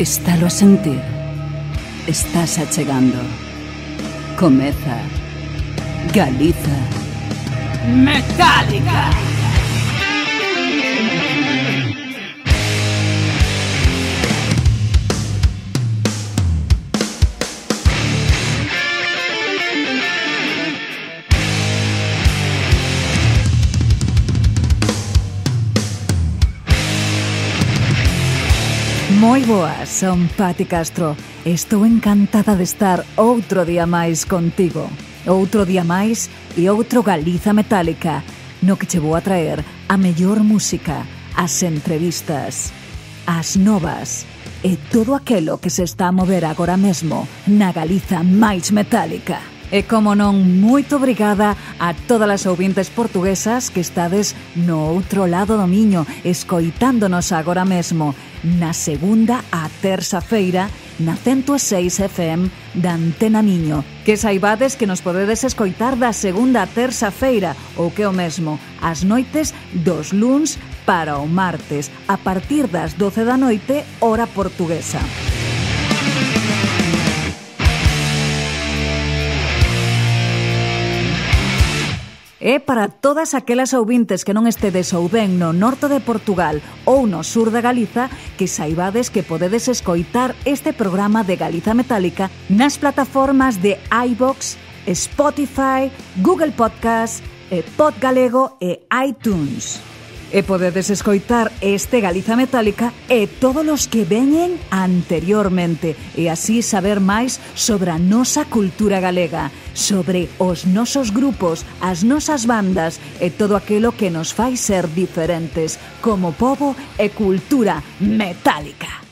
Estalo a sentir. Estás achegando. Comeza Galiza Metálica. Moi boas, son Pati Castro. Estou encantada de estar outro día máis contigo. Outro día máis e outro Galiza Metálica, no que che vou a traer a mellor música, as entrevistas, as novas e todo aquelo que se está a mover agora mesmo na Galiza máis metálica. E como non, moito obrigada a todas as ouvintes portuguesas que estades no outro lado do miño, escoitándonos agora mesmo na segunda a terza feira na 106 FM da Antena Miño. Que saibades que nos podedes escoitar da segunda a terza feira, ou que o mesmo, as noites dos luns para o martes, a partir das 12 da noite, hora portuguesa. E para todas aquelas ouvintes que non estedes ou ben no norte de Portugal ou no sur de Galiza, que saibades que podedes escoitar este programa de Galiza Metálica nas plataformas de iVoox, Spotify, Google Podcast, Podgalego e iTunes. E podedes escoitar este Galiza Metálica e todos os que veñen anteriormente e así saber máis sobre a nosa cultura galega, sobre os nosos grupos, as nosas bandas e todo aquilo que nos fai ser diferentes como pobo e cultura metálica.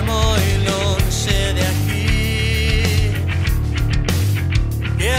Moi lonxe de aquí, e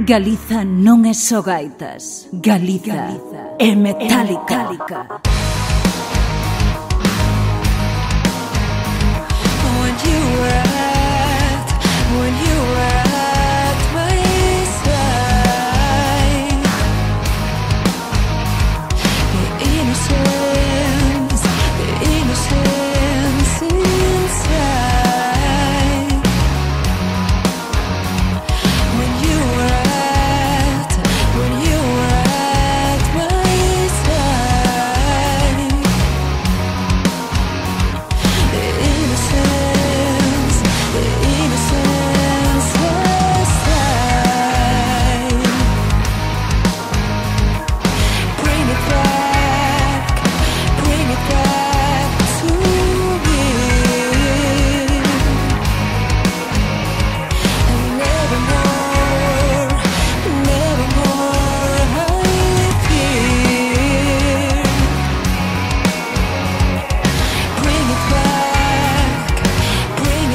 Galiza non é só gaitas. Galiza é metálica. When you were at my side, the innocence inside. When you were at my side, the innocence inside. Bring it back to me, and never more I fear. Bring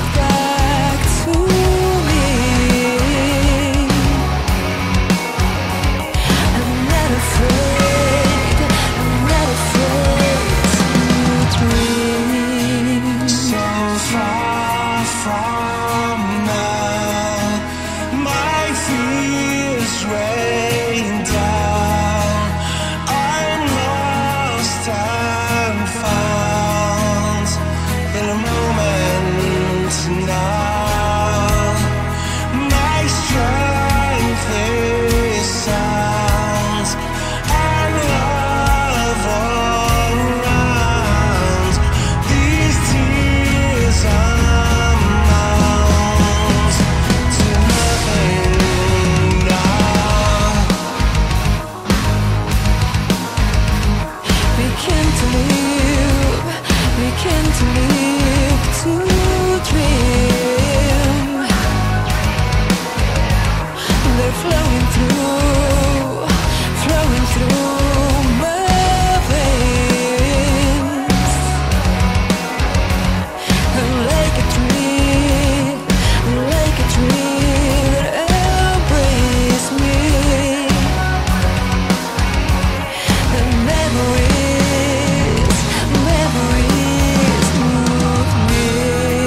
it back to me. I'm not afraid to dream. So far from now, my fears rain down. I'm lost and found in a moment now. My strength is sound and love all around. These tears amount to nothing now. We can't live to dream. They're flowing through my veins. I'm like a tree that embraces me. The memories move me.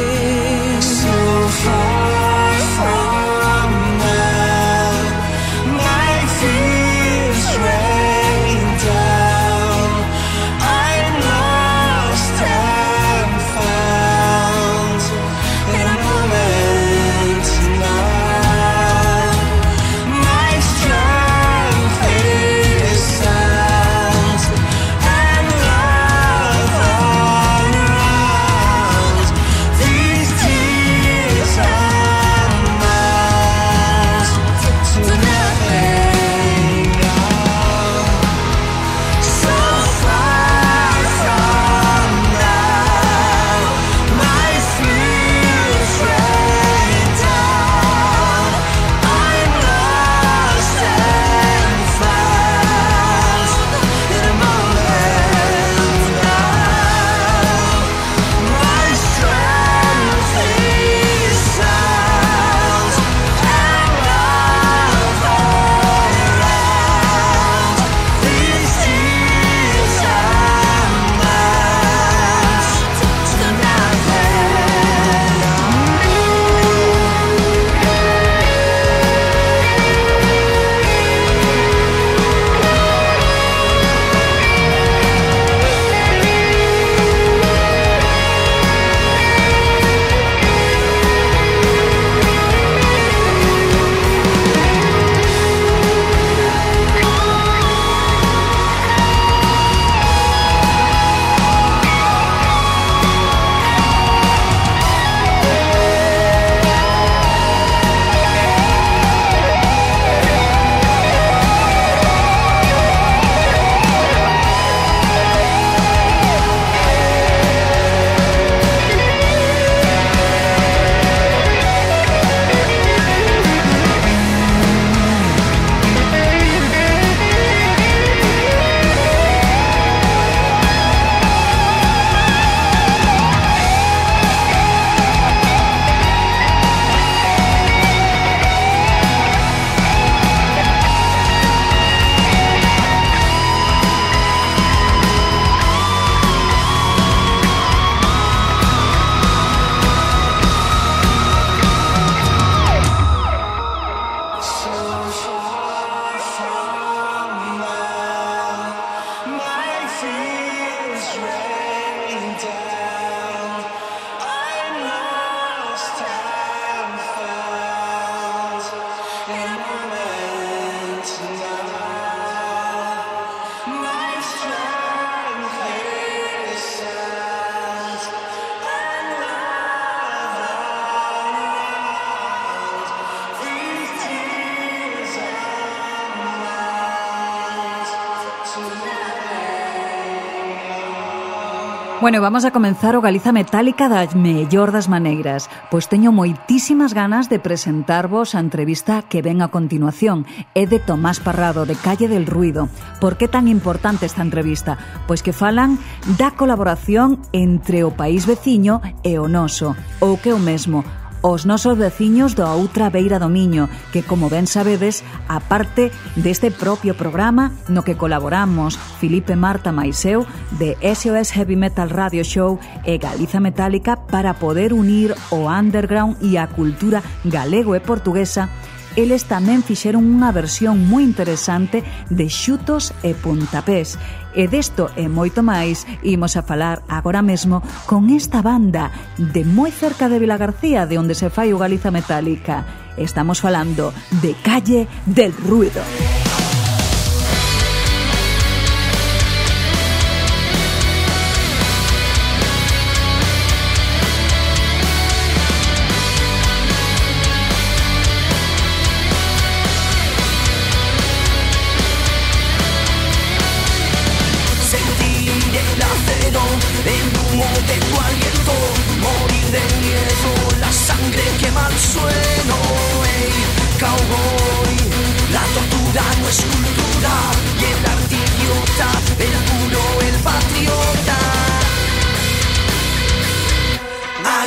Bueno, vamos a comenzar o Galiza Metálica da mellor das maneiras, pois teño moitísimas ganas de presentarvos a entrevista que ven a continuación. É de Tomás Parrado, de Calle del Ruido. Por que tan importante esta entrevista? Pois que falan da colaboración entre o país veciño e o noso, ou que o mesmo, os nosos veciños da outra beira do Miño, que, como ben sabedes, a parte deste propio programa no que colaboramos Filipe, Marta máis eu, de SOS Heavy Metal Radio Show e Galiza Metálica para poder unir o underground e a cultura galego e portuguesa, eles tamén fixeron unha versión moi interesante de Xutos e Puntapés. E desto e moito máis imos a falar agora mesmo con esta banda de moi cerca de Vilagarcía, de onde se fai o Galiza Metálica. Estamos falando de Calle del Ruido.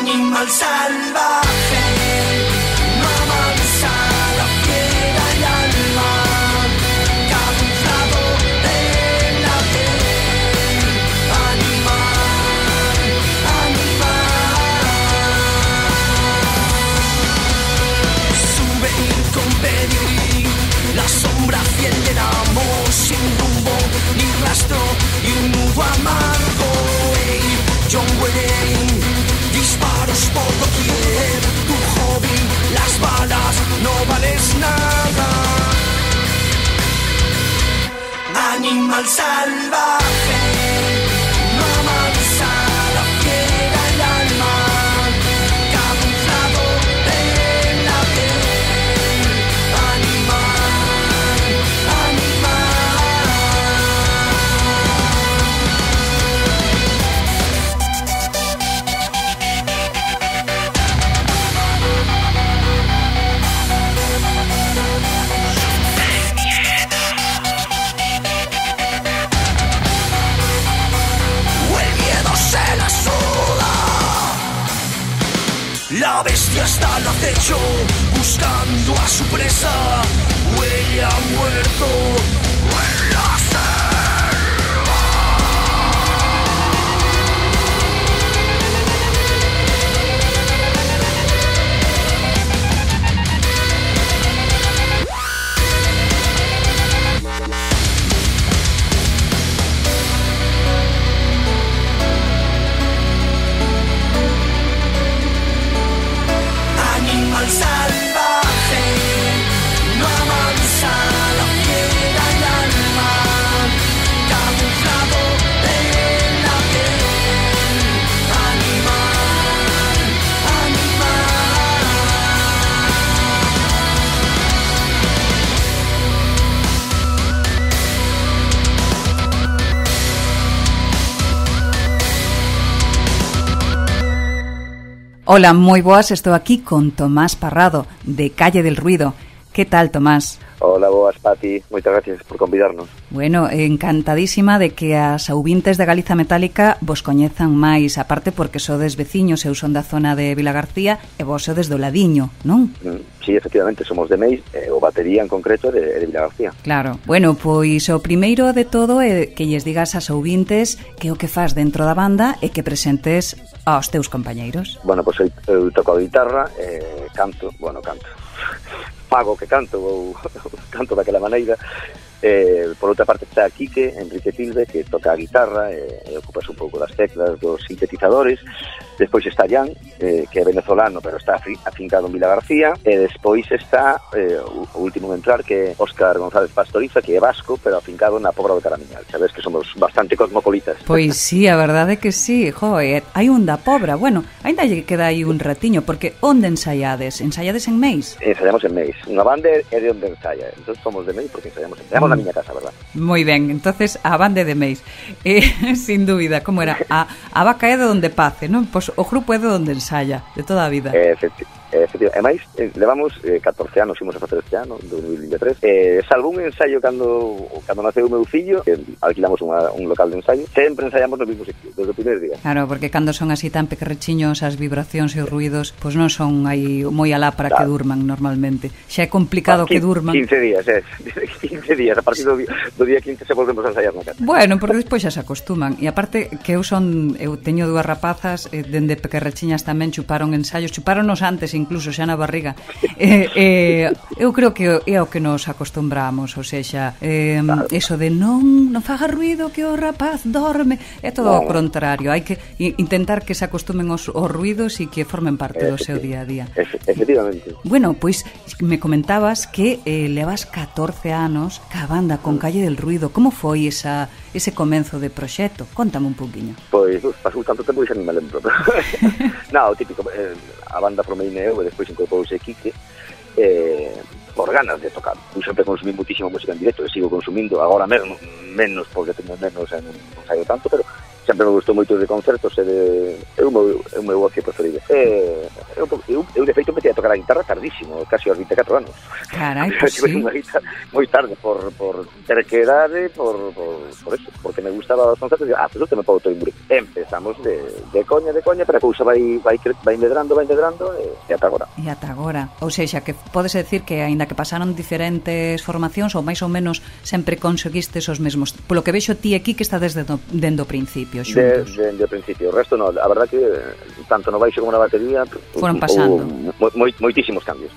Animal salvaje, no avanza la fiera y alma, camuflado en la piel. Animal, animal. Sube con pedigrí, la sombra fiel del amor, sin rumbo ni rastro y un nudo amargo. John Wayne, disparos por doquier, tu hobby, las balas, no vales nada. Animal salvaje, no avanza la fiera el alma, camuflado en la piel. Animal, animal. La bestia está al acecho, buscando a su presa. Huele a muerto, huele a selva. Animal salvaje, no avanza la fiera y alma, camuflado en la piel. Animal, Hola, moi boas, estou aquí con Tomás Parrado, de Calle del Ruido. Que tal, Tomás? Hola, boas, Pati. Moitas gracias por convidarnos. Bueno, encantadísima de que as ouvintes de Galiza Metálica vos coñezan máis, aparte porque sodes veciños, eu son da zona de Vilagarcía e vos sodes do Ladiño, non? Sí, efectivamente, somos de Meis, o batería en concreto de Vilagarcía. Claro. Bueno, pois o primeiro de todo é que lles digas ás ouvintes que o que fas dentro da banda e que presentes aos teus compañeiros. Bueno, pois eu toco a guitarra, canto. Fago que canto, ou canto daquela maneira. Por outra parte está Quique, Enrique Tilde, que toca a guitarra e ocupas un pouco das teclas, dos sintetizadores. Despois está Jan, que é venezolano, pero está afincado en Vilagarcía. E despois está o último en entrar, que é Óscar González Pastoriza, que é vasco, pero afincado na Pobra de Caramiñal. Sabes que somos bastante cosmopolitas. Pois sí, a verdade é que sí. Joder, hai un da Pobra. Bueno, ainda lle queda aí un ratiño, porque onde ensaiades? Ensaiades en Meis? Ensaiamos en Meis. Unha banda é de onde ensaya. Entón somos de Meis porque ensaiamos na miña casa, verdad? Moi ben, entonces a banda de Meis. Sin dúbida, como era? A vaca é de onde pace, non? Pois o grupo é de onde ensaya, de toda a vida. Efectivamente. E máis, levamos 14 anos, imos a facer este ano, 2023. Salvo un ensayo cando naceu o meu fillo, que alquilamos un local de ensayo, sempre ensaiamos no mismo sitio, desde o primer día. Claro, porque cando son así tan pequerrechiños, as vibracións e os ruidos, pois non son aí moi alá para que durman normalmente. Xa é complicado que durman. 15 días, 15 días, a partir do día 15 se volvemos a ensaiar na casa. Bueno, porque despois xa se acostuman. E aparte que eu teño dúas rapazas, dende pequerrechiñas tamén chuparon ensaios, chuparonos antes incluso xa na barriga. Eu creo que é o que nos acostumbramos, ou seja, eso de non faga ruido que o rapaz dorme, é todo o contrario, hai que intentar que se acostumen os ruidos e que formen parte do seu día a día. Efectivamente. Bueno, pois me comentabas que levas 14 anos ca banda con Calle del Ruido. Como foi ese comenzo de proxecto? Contame un pouquiño. Pois, pasou tanto tempo que xa non me lembro. Non, o típico, a banda formei eu e despois incorporouse Quique, por ganas de tocar. Eu sempre consumí muitísima música en directo e sigo consumindo, agora mesmo, menos porque teño menos e non saio tanto, pero sempre me gustou moito de concertos e é o meu ocio preferido. Eu de feito metí a tocar a guitarra tardísimo, casi aos 24 anos. Carai, pues sí. Unha guitarra moi tarde, por terquedade, por eso, porque me gustaba os concertos, e pues eu te me podo todo imburir. Empezamos de coña, pero a cousa vai medrando, e ata agora. E ata agora. Ou seja, que podes decir que aínda que pasaron diferentes formacións, ou máis ou menos sempre conseguistes os mesmos. Polo que vexo ti aquí que está desde o principio. Desde o principio, o resto no, a verdad que tanto no baixo como na batería foron pasando moitísimos cambios,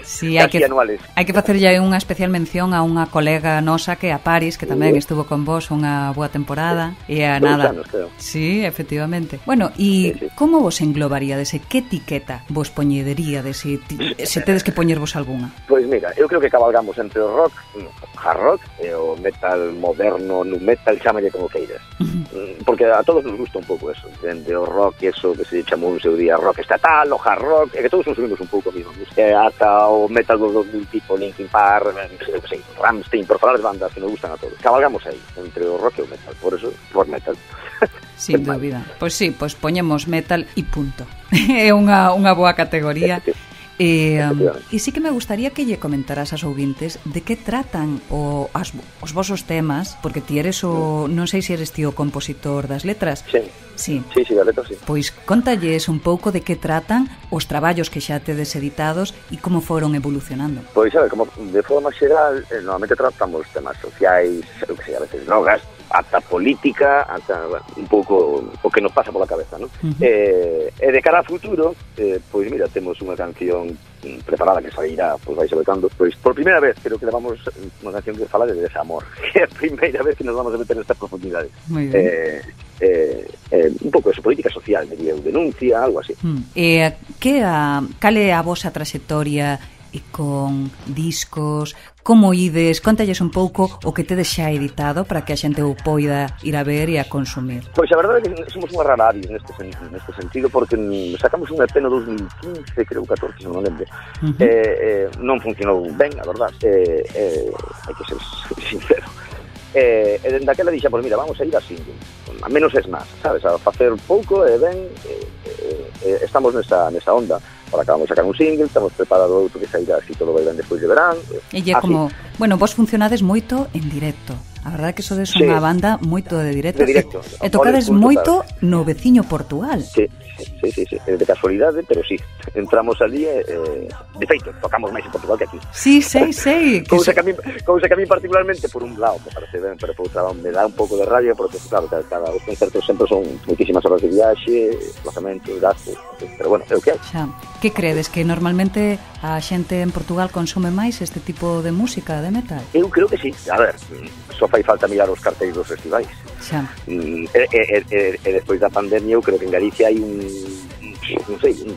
sí, hai que facerlle unha especial mención a unha colega nosa que é a Paris, que tamén estuvo con vos unha boa temporada e a nada anos, creo. Sí, efectivamente. Bueno, e como vos englobaríades? Que etiqueta vos poñederíades se tedes que poñervos algunha? Pois mira, eu creo que cabalgamos entre o rock, hard rock e o metal moderno, nu metal, chámalle como queiras. Porque a todos nos gusta un pouco eso, dende o rock, eso que se chamou un seu día rock estatal, o hard rock, e que todos consumimos un pouco mismo, ata o metal do 2000 tipo Linkin Park, Rammstein, por falar de bandas que nos gustan a todos. Cabalgamos aí, entre o rock e o metal, por eso, rock metal. Sin dúbida. Pois sí, pois poñemos metal e punto. É unha boa categoría. E sí que me gustaría que lle comentaras aos ouvintes de que tratan os vosos temas, porque ti eres non sei se eres ti o compositor das letras. Sí, das letras, sí. Pois contalles un pouco de que tratan os traballos que xa tedes editados e como foron evolucionando. Pois, sabe, como de forma xeral, normalmente tratamos temas sociais, eu que sei, a veces drogas, ata política, ata un pouco o que nos pasa pola cabeza, non? E de cara a futuro, pois mira, temos unha canción preparada que sairá, pois vai sobre cando, pois por primeira vez creo que levamos unha canción que fala de desamor, que é a primeira vez que nos vamos a meter nestas profundidades. Moi ben. Un pouco de política social, diría eu, denuncia, algo así. Cal é a vosa trayectoria e con discos? Como ides? Contalles un pouco o que tedes xa editado para que a xente o poida ir a ver e a consumir. Pois a verdade é que somos unha rara avis neste sentido, porque sacamos un EP no 2015, creo 14, non lembro. Non funcionou ben, a verdade. Hai que ser sincero. E dende aquela dixa, pois mira, vamos a ir a single, a menos es más, sabes, a facer pouco e ben, estamos nesa onda. Ahora acabamos de sacar un single, estamos preparados outro que sairá así todo vai ben despois de verán. E é como, bueno, vos funcionades moito en directo. A verdade é que sodes unha banda moito de directo. E tocades moito no veciño Portugal. Sí, de casualidade, pero sí, entramos ali de feito, tocamos máis en Portugal que aquí. Sí, sei. Cousa que a mí particularmente por un lado me parece ben, pero por outro lado me dá un pouco de rabia, porque claro, cada os concertos sempre son moitísimas horas de viaxe, desplazamentos, gastos, pero bueno, é o que hai. Xa. Que credes? Que normalmente a xente en Portugal consume máis este tipo de música, de metal? Eu creo que sí. A ver, só fai falta mirar os cartéis dos festivais. Xa. E despois da pandemia eu creo que en Galicia hai un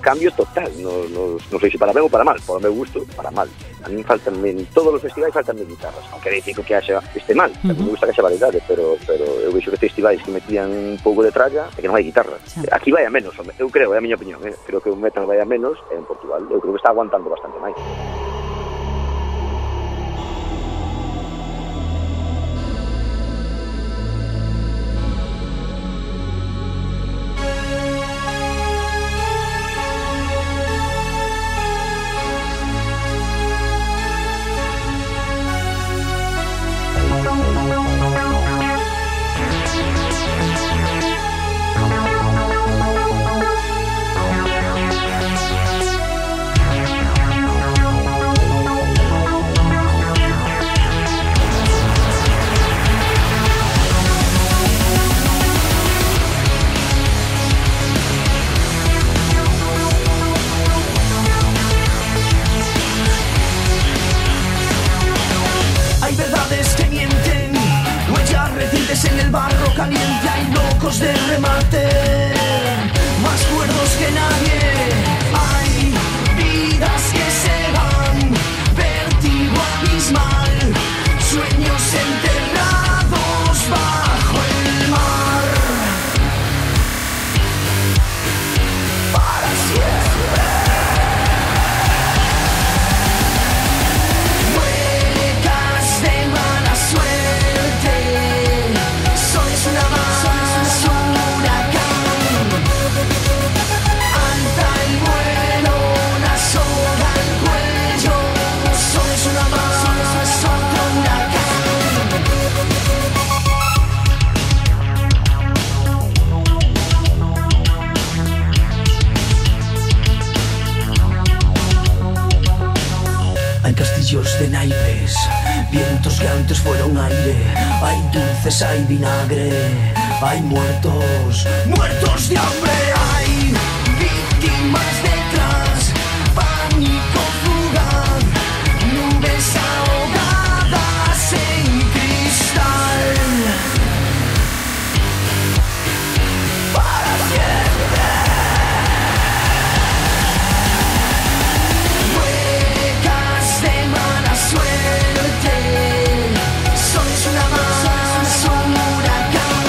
cambio total, non sei se para ben ou para mal, para o meu gusto, para mal. A mí faltanme, todos os festivais faltanme guitarras, aunque decir que haxa este mal, me gusta que haxa variedade, pero eu vexo que festivais que metían un pouco de tralla e que non hai guitarras. Aquí vai a menos, eu creo, é a miña opinión, creo que o metal vai a menos en Portugal, eu creo que está aguantando bastante máis. caliente, hay locos de remate, más cuerdos que nadie. Hay vidas que se van, vértigo abismal, sueños enterrados bajo el mar. Para siempre. Muecas de mala suerte, sois una más, un huracán. Alta el vuelo, una soga al cuello, sois una más, otro huracán. Hay castillos de naipes, vientos que antes fueron aire. Hay dulces, hay vinagre, hay muertos, muertos de hambre. Hay víctimas detrás, pánico fugaz, nubes ahogadas en cristal. Para siempre. Muecas de mala suerte, sois una más, un huracán.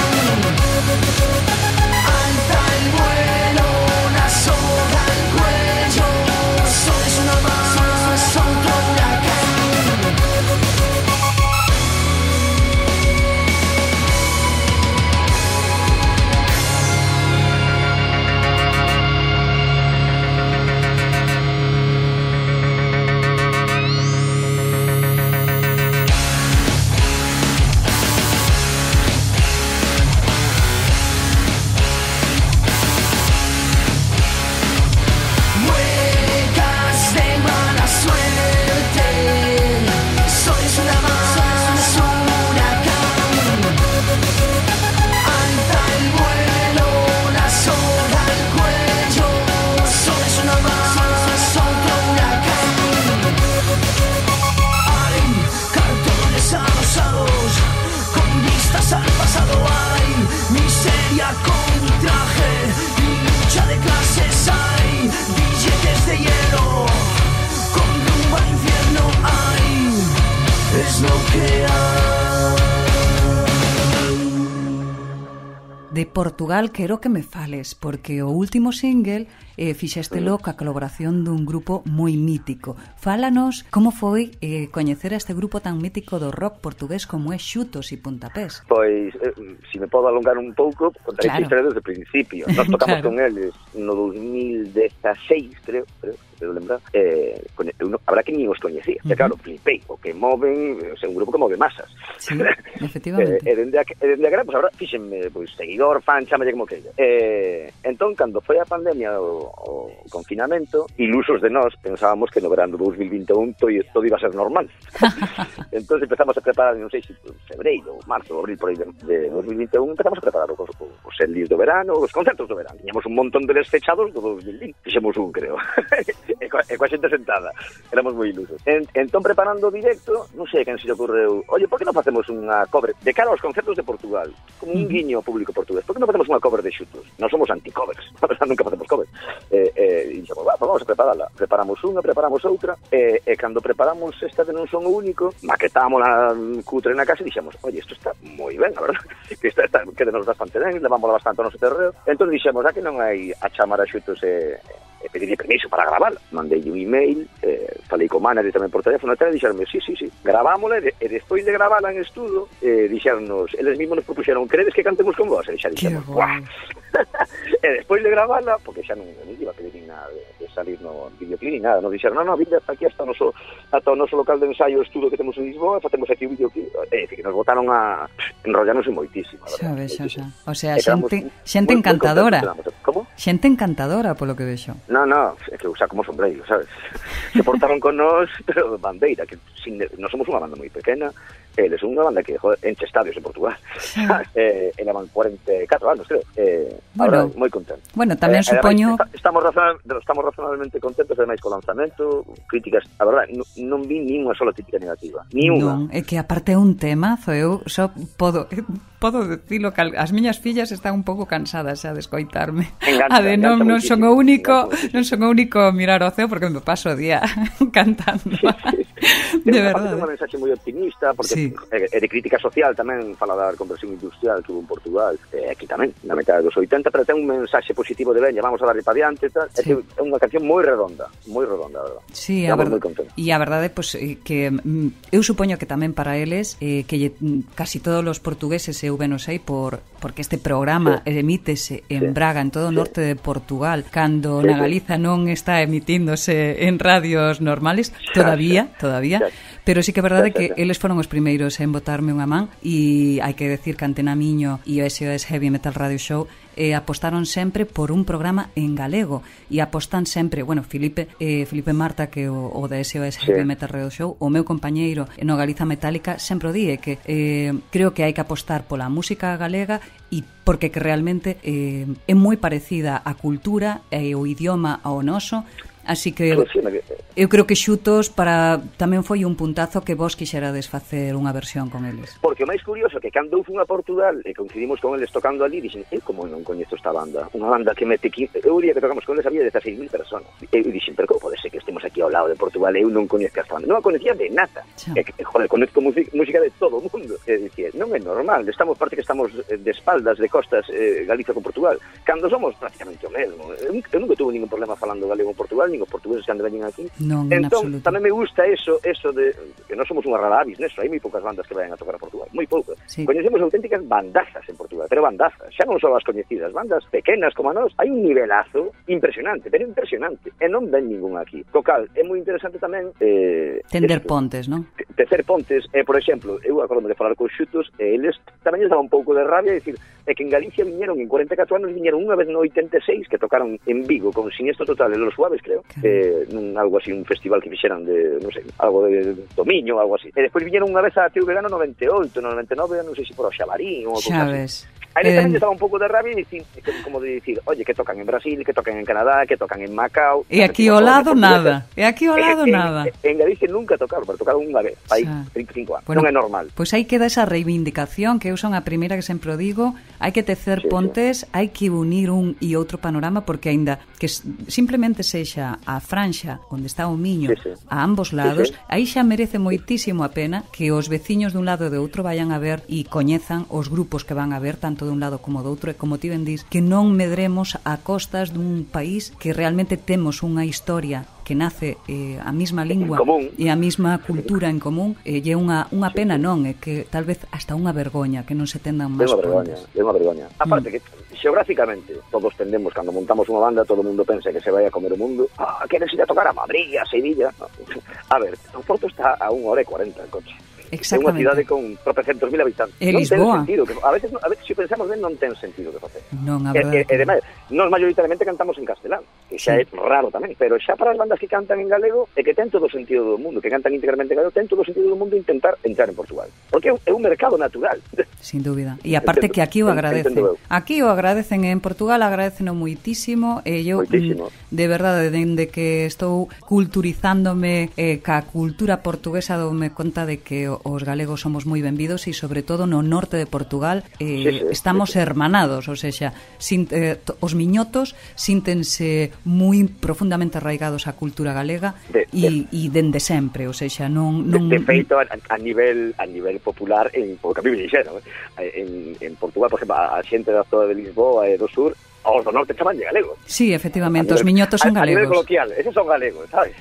Alta el vuelo, una soga al cuello, sois una más, otro huracán. Muecas de mala suerte, sois una más, un huracán. Alta el vuelo, una soga al cuello, sois una más, otro huracán. Hay cartones adosados, con vistas al pasado. Hay miseria con traje y lucha de clases. Hay billetes de hielo, con rumbo al infierno. Hay, es lo que hay. De Portugal quero que me fales, porque o último single fixéstelo ca colaboración dun grupo moi mítico. Fálanos como foi coñecer a este grupo tan mítico do rock portugués como é Xutos e Puntapés. Pois, se me podo alongar un pouco, contaré Claro. a historia desde o principio. Nos tocamos Claro. con eles no 2016, creo lembrar. Habrá que nin os coñecía. E claro, flipei, o que moven, é un grupo que move masas. Sí, efectivamente. E dende a gran, pois agora fíxenme, pois, seguidor, fan, chámelle como queira. Entón, cando foi a pandemia, o confinamento, ilusos de nós, pensábamos que no verano do 2021 todo iba a ser normal. Entón empezamos a preparar, non sei se febreiro, marzo, abril, por aí de 2021, empezamos a preparar os endis do verano, os concertos do verano. Tiñamos un montón deles fechados do 2020. Fixemos un, creo. e coa xente sentada. Éramos moi ilusos. Entón, preparando o directo, non sei quen se lle ocorreu, oye, por que non facemos unha cover de cara aos concertos de Portugal? Como un guiño ao público portugués. Por que non facemos unha cover de Xutos? Non somos anti-covers. Nunca facemos covers. E dixemos, vamos a preparala. Preparamos unha, preparamos outra, e cando preparamos esta de Non Son o Único, maquetamos a cutre na casa e dixemos, oye, isto está moi ben, a verdad? Que que nos bastante ben, levámosla bastante ao noso terreo. Entón dixemos, que non hai a chamar a Xutos e pedirle permiso para gravala. Mandei un email, falei co manager tamén por teléfono, e dixeronme, sí, gravámola, e despois de gravala en estudo, dixeronnos, eles mismos nos propuxeron, credes que cantemos con vos? E xa dixemos, guau. E despois de gravala, porque xa non iba a pedir nada de salir no videoclip ni nada, nos dixeron, no, vinde aquí hasta o noso local de ensaio, estudo que temos en Lisboa, e facemos aquí un videoclip, que nos botaron a enrollarnos moitísimo. Xa vexo, xa. O sea, xente encantadora. Como? Xente encantadora, polo que vexo. No, é que usa como sombreiro, sabes? Se portaron con nós, pero de bandeira, que non somos unha banda moi pequena, eles son unha banda que, joder, enche estadios en Portugal. Elevan 44 anos, creo. Bueno. Ahora, moi contento. Bueno, tamén supoño... Estamos razonablemente contentos, ademais, co lanzamento, críticas, a verdade, non vi nin unha sola crítica negativa, ni unha. Non, é que aparte é un temazo, eu só podo dicilo que as miñas fillas están un pouco cansadas xa de escoitarme. Non son o único a mirar ao ceo porque me paso o día cantando. De verdade. Ten unha mensaxe moi optimista porque é de crítica social tamén, fala da conversión industrial que hubo en Portugal, aquí tamén, na metade dos 80, pero ten un mensaxe positivo de veña, vamos a darle para diante, tal. É unha canción moi redonda, a verdade. Sí, a verdade. E a verdade pois que eu supoño que tamén para eles que casi todos os portugueses eu ben o sei porque este programa emítese en Braga, en todo o norte de Portugal, cando na Galiza non está emitíndose en radios normales todavía, pero sí que é verdade que eles foron os primeiros en botarme unha man e hai que decir que Antena Miño e o SOS Heavy Metal Radio Show apostaron sempre por un programa en galego e apostan sempre, bueno, Filipe Marta, que o da SOS Heavy Metal Radio Show, o meu compañeiro no Galiza Metálica, sempre o di que creo que hai que apostar pola música galega e porque que realmente é moi parecida a cultura e o idioma ao noso. Así que eu creo que Xutos tamén foi un puntazo que vos quixerades facer unha versión con eles. Porque o máis curioso que cando eu fui a Portugal e coincidimos con eles tocando ali, dixen, como non coñezo esta banda? Unha banda que mete 15... Eu día que tocamos con eles había 16.000 personas. E dixen, pero como pode ser que estemos aquí ao lado de Portugal e eu non coñezca esta banda? Non a coñecía de nada. Joder, conozco música de todo o mundo. E dicía, non é normal, parece que estamos de espaldas de costas Galicia con Portugal, cando somos prácticamente o mesmo. Eu nunca tuve ningún problema falando galego en Portugal, nin os portugueses que veñen aquí. Non, entón, tamén me gusta eso de que non somos unha rara avis neso, hai moi poucas bandas que vayan a tocar a Portugal, moi poucas. Sí. Coñecemos auténticas bandazas en Portugal, pero bandazas, xa non son as coñecidas, bandas pequenas como a nós, hai un nivelazo impresionante, pero impresionante, e non ven ningún aquí. Cocal, é moi interesante tamén tender pontes, non? Tecer pontes, por exemplo, eu acordome de falar con Xutos, e eles tamén lles daba un pouco de rabia, dicir, é que en Galicia viñeron en 44 anos, viñeron unha vez no 86 que tocaron en Vigo con Siniestro Total e Los Suaves, creo. Algo así, un festival que fixeran de, non sei, algo de domiño, algo así. E despois viñeron unha vez a TV Verano 98, no 99, non sei se por o Xabarín ou algo así. Aí tamén estaba un pouco de rabia e como de dicir, oye, que tocan en Brasil, que tocan en Canadá, que tocan en Macao. E aquí ao lado nada. En Galicia nunca tocaron, pero tocaron unha vez, aí 35 anos. Non é normal. Pois aí queda esa reivindicación que eu son a primeira que sempre o digo, hai que tecer pontes, hai que unir un e outro panorama, porque aínda que simplemente sexa a franxa onde está o Miño a ambos lados, aí xa merece moitísimo a pena que os veciños dun lado e de outro vayan a ver e coñezan os grupos que van a ver tanto de un lado como do outro, e como ti ben dis, que non medremos a costas dun país que realmente temos unha historia que nace a mesma lingua e a mesma cultura en común, e é unha pena, non, é que tal vez hasta unha vergoña que non se tendan máis pontes. É unha vergoña. Aparte que xeográficamente todos tendemos, cando montamos unha banda, todo o mundo pensa que se vai a comer o mundo, queres ir a tocar a Madrid, a Sevilla. A ver, o Porto está a 1 hora e 40 en coche. É unha cidade con 300.000 habitantes. Lisboa. Non ten sentido que, a veces se pensamos ben, non ten sentido que facer. Non, a verdade. E demais, nós maioritariamente cantamos en castelán, que xa é raro tamén, pero xa para as bandas que cantan en galego e que ten todo o sentido do mundo, que cantan integralmente en galego, ten todo o sentido do mundo intentar entrar en Portugal. Porque é un mercado natural. Sin dúbida. E aparte que aquí o agradecen. Aquí o agradecen en Portugal, agradeceno moitísimo, e eu de verdade, dende que estou culturizándome ca cultura portuguesa, doume conta de que os galegos somos moi benvidos e sobre todo no norte de Portugal estamos hermanados, ou seja, os miñotos síntense moi profundamente arraigados á cultura galega e dende sempre, ou seja, non de feito a nivel popular o que a mí me dixeron en Portugal, por exemplo, a xente da zona de Lisboa e do sur, aos do norte chaman de galegos. Sí, efectivamente, os miñotos son galegos. A nivel coloquial, esos son galegos, sabes?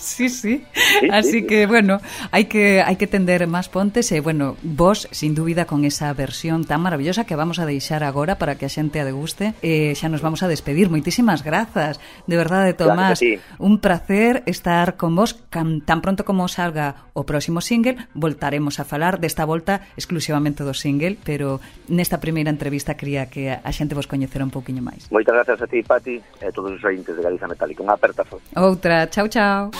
Sí. Así que, bueno, hai que tender máis pontes e, bueno, vos, sin dúbida, con esa versión tan maravillosa que vamos a deixar agora para que a xente a deguste, xa nos vamos a despedir. Moitísimas grazas, de verdade, Tomás. Un placer estar con vos. Tan pronto como salga o próximo single, voltaremos a falar desta volta exclusivamente do single, pero nesta primeira entrevista quería que a xente vos coñecera un pouquiño máis. Moitas gracias a ti, Pati, e a todos os ointes de Galiza Metálica. Unha apertazo. Outra. Chao, chao.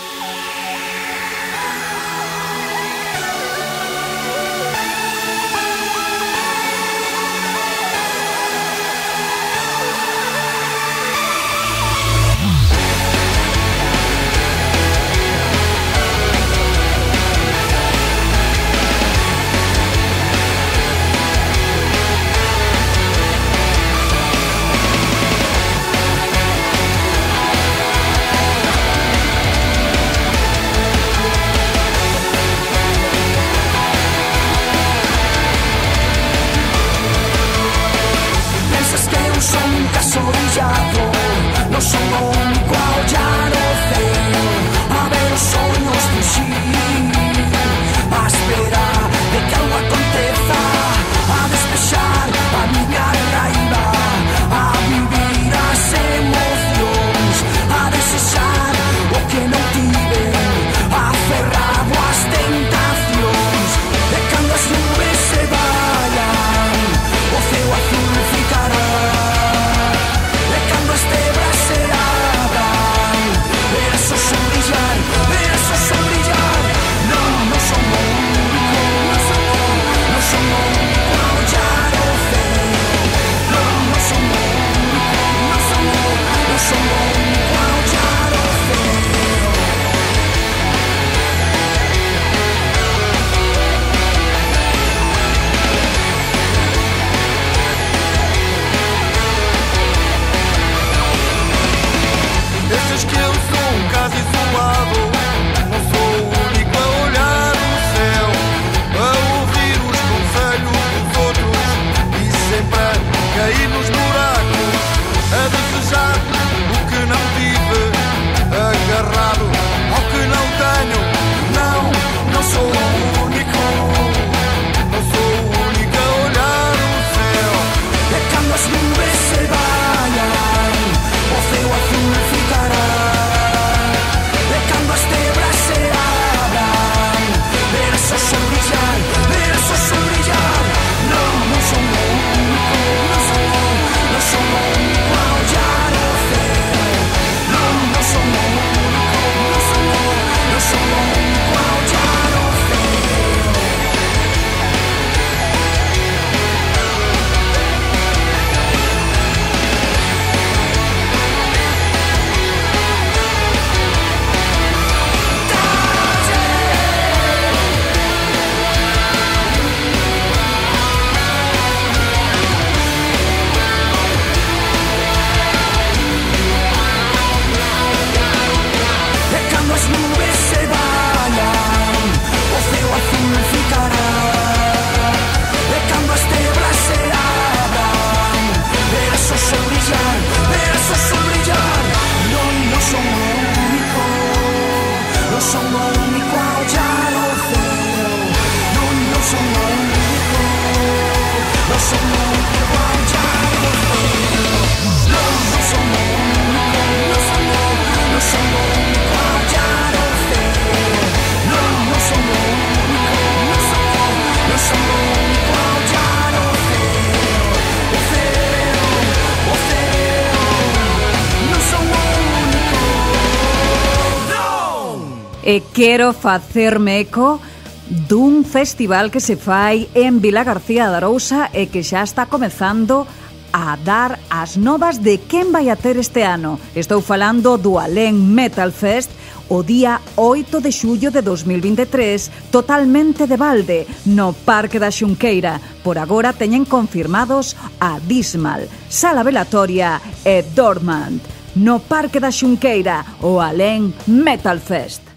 E quero facerme eco dun festival que se fai en Vila García de Arousa e que xa está comezando a dar as novas de quen vai a ter este ano. Estou falando do Alén Metal Fest o día 8 de xullo de 2023, totalmente de balde, no Parque da Xunqueira. Por agora teñen confirmados a Dismal, Sala Velatoria e Dormant. No Parque da Xunqueira, o Alén Metal Fest.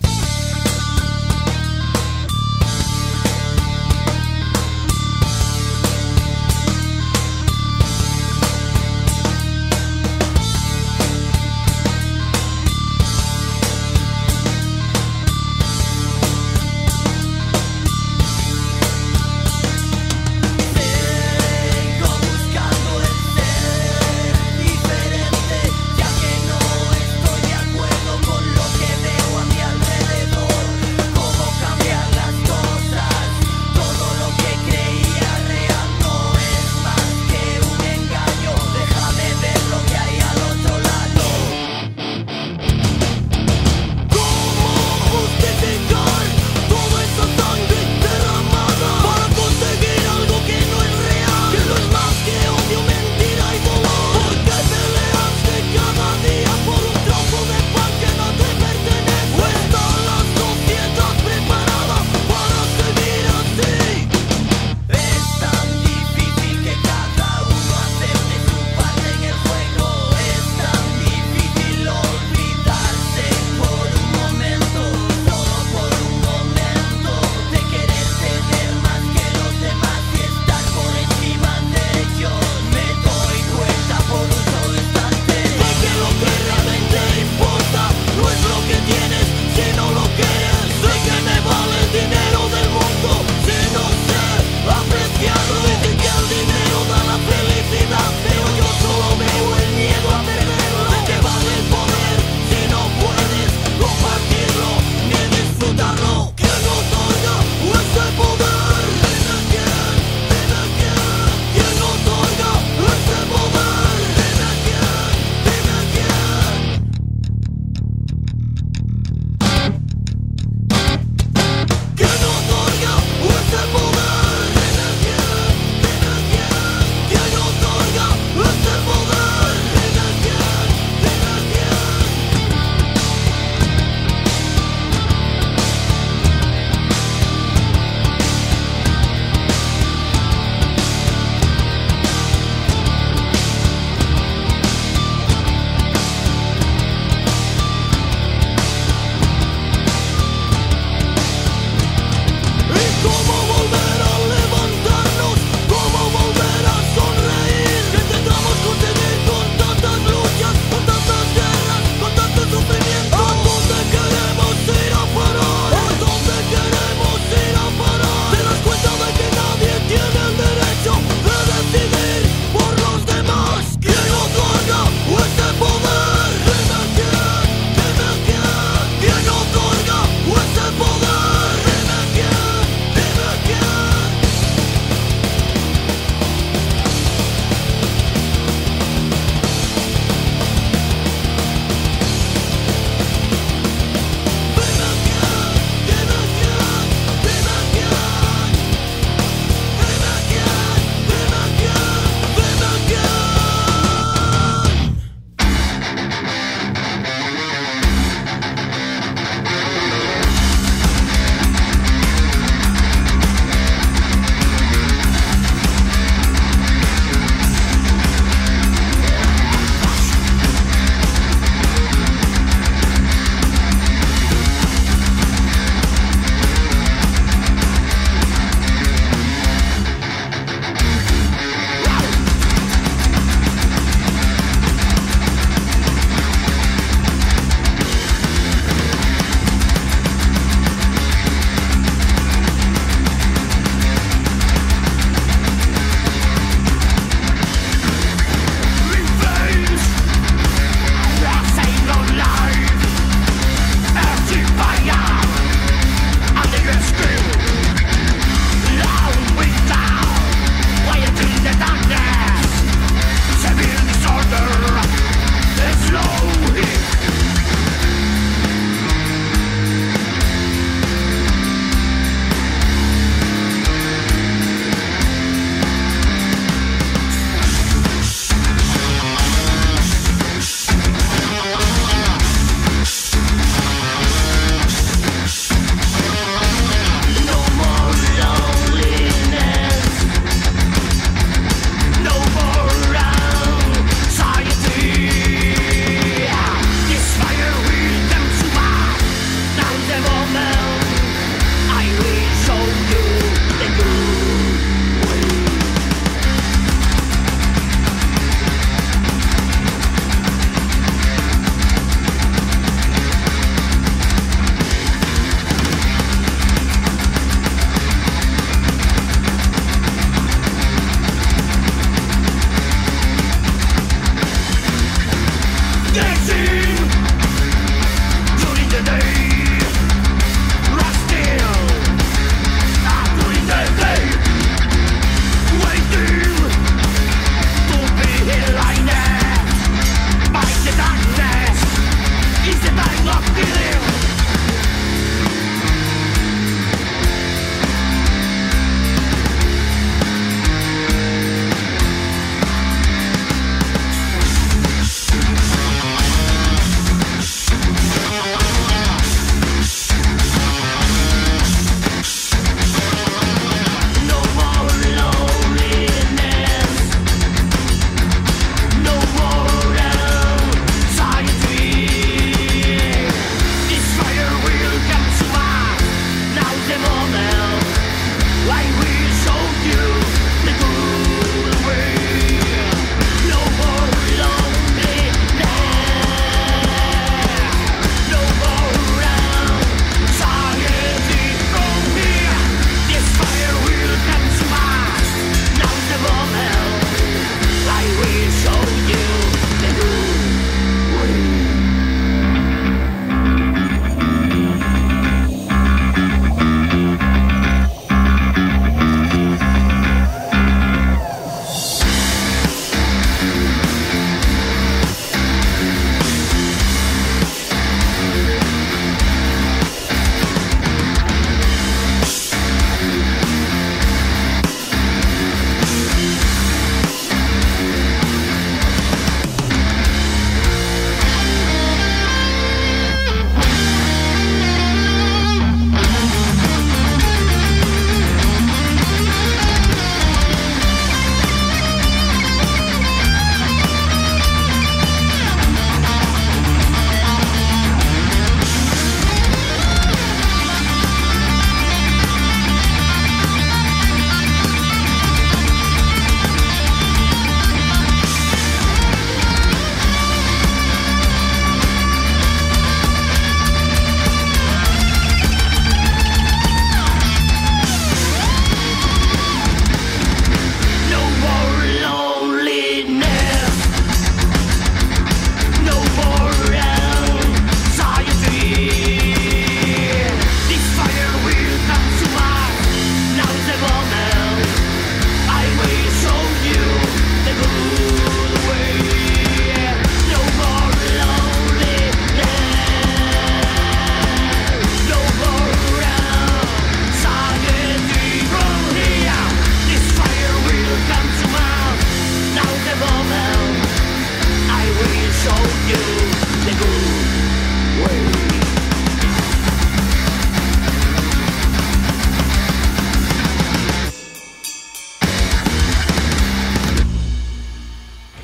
Ya que no estoy de acuerdo con lo que veo a mi alrededor.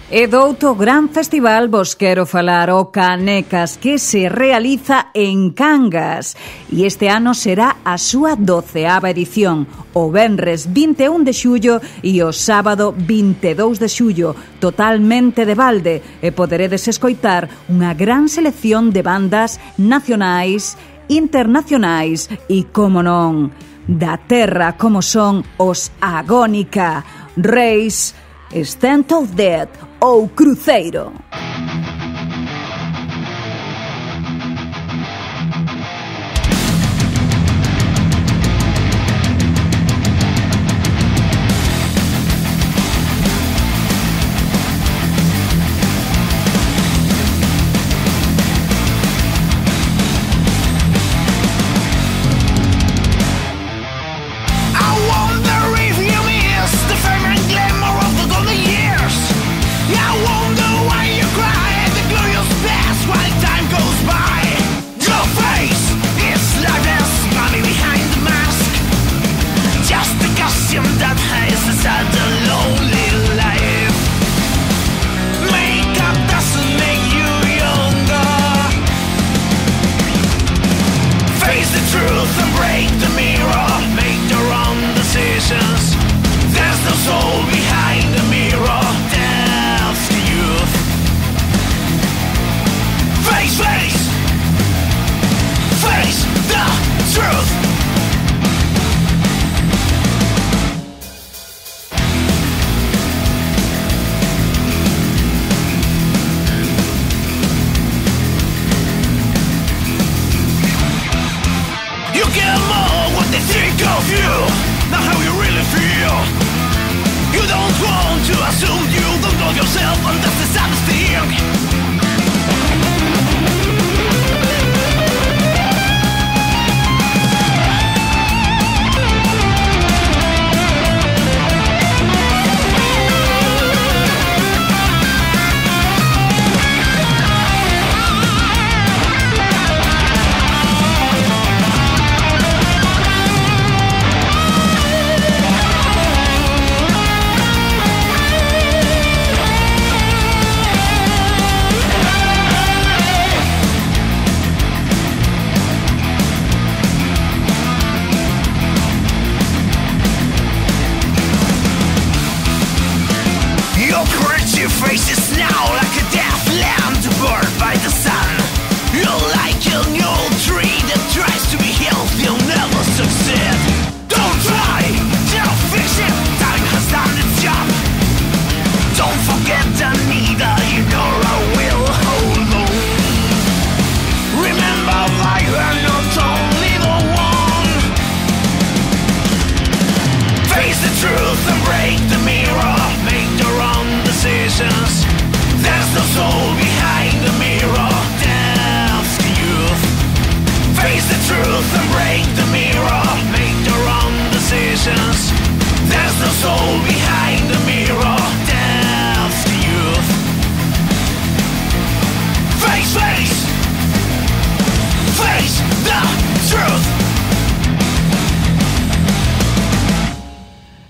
E doutro gran festival vos quero falar, o Canecas, que se realiza en Cangas. E este ano será a súa 12ª edición, o venres 21 de xullo e o sábado 22 de xullo, totalmente de balde, e poderedes escoitar unha gran selección de bandas nacionais, internacionais e, como non, da terra, como son os Agónica, Reis, Stand of Dead ou Cruzeiro.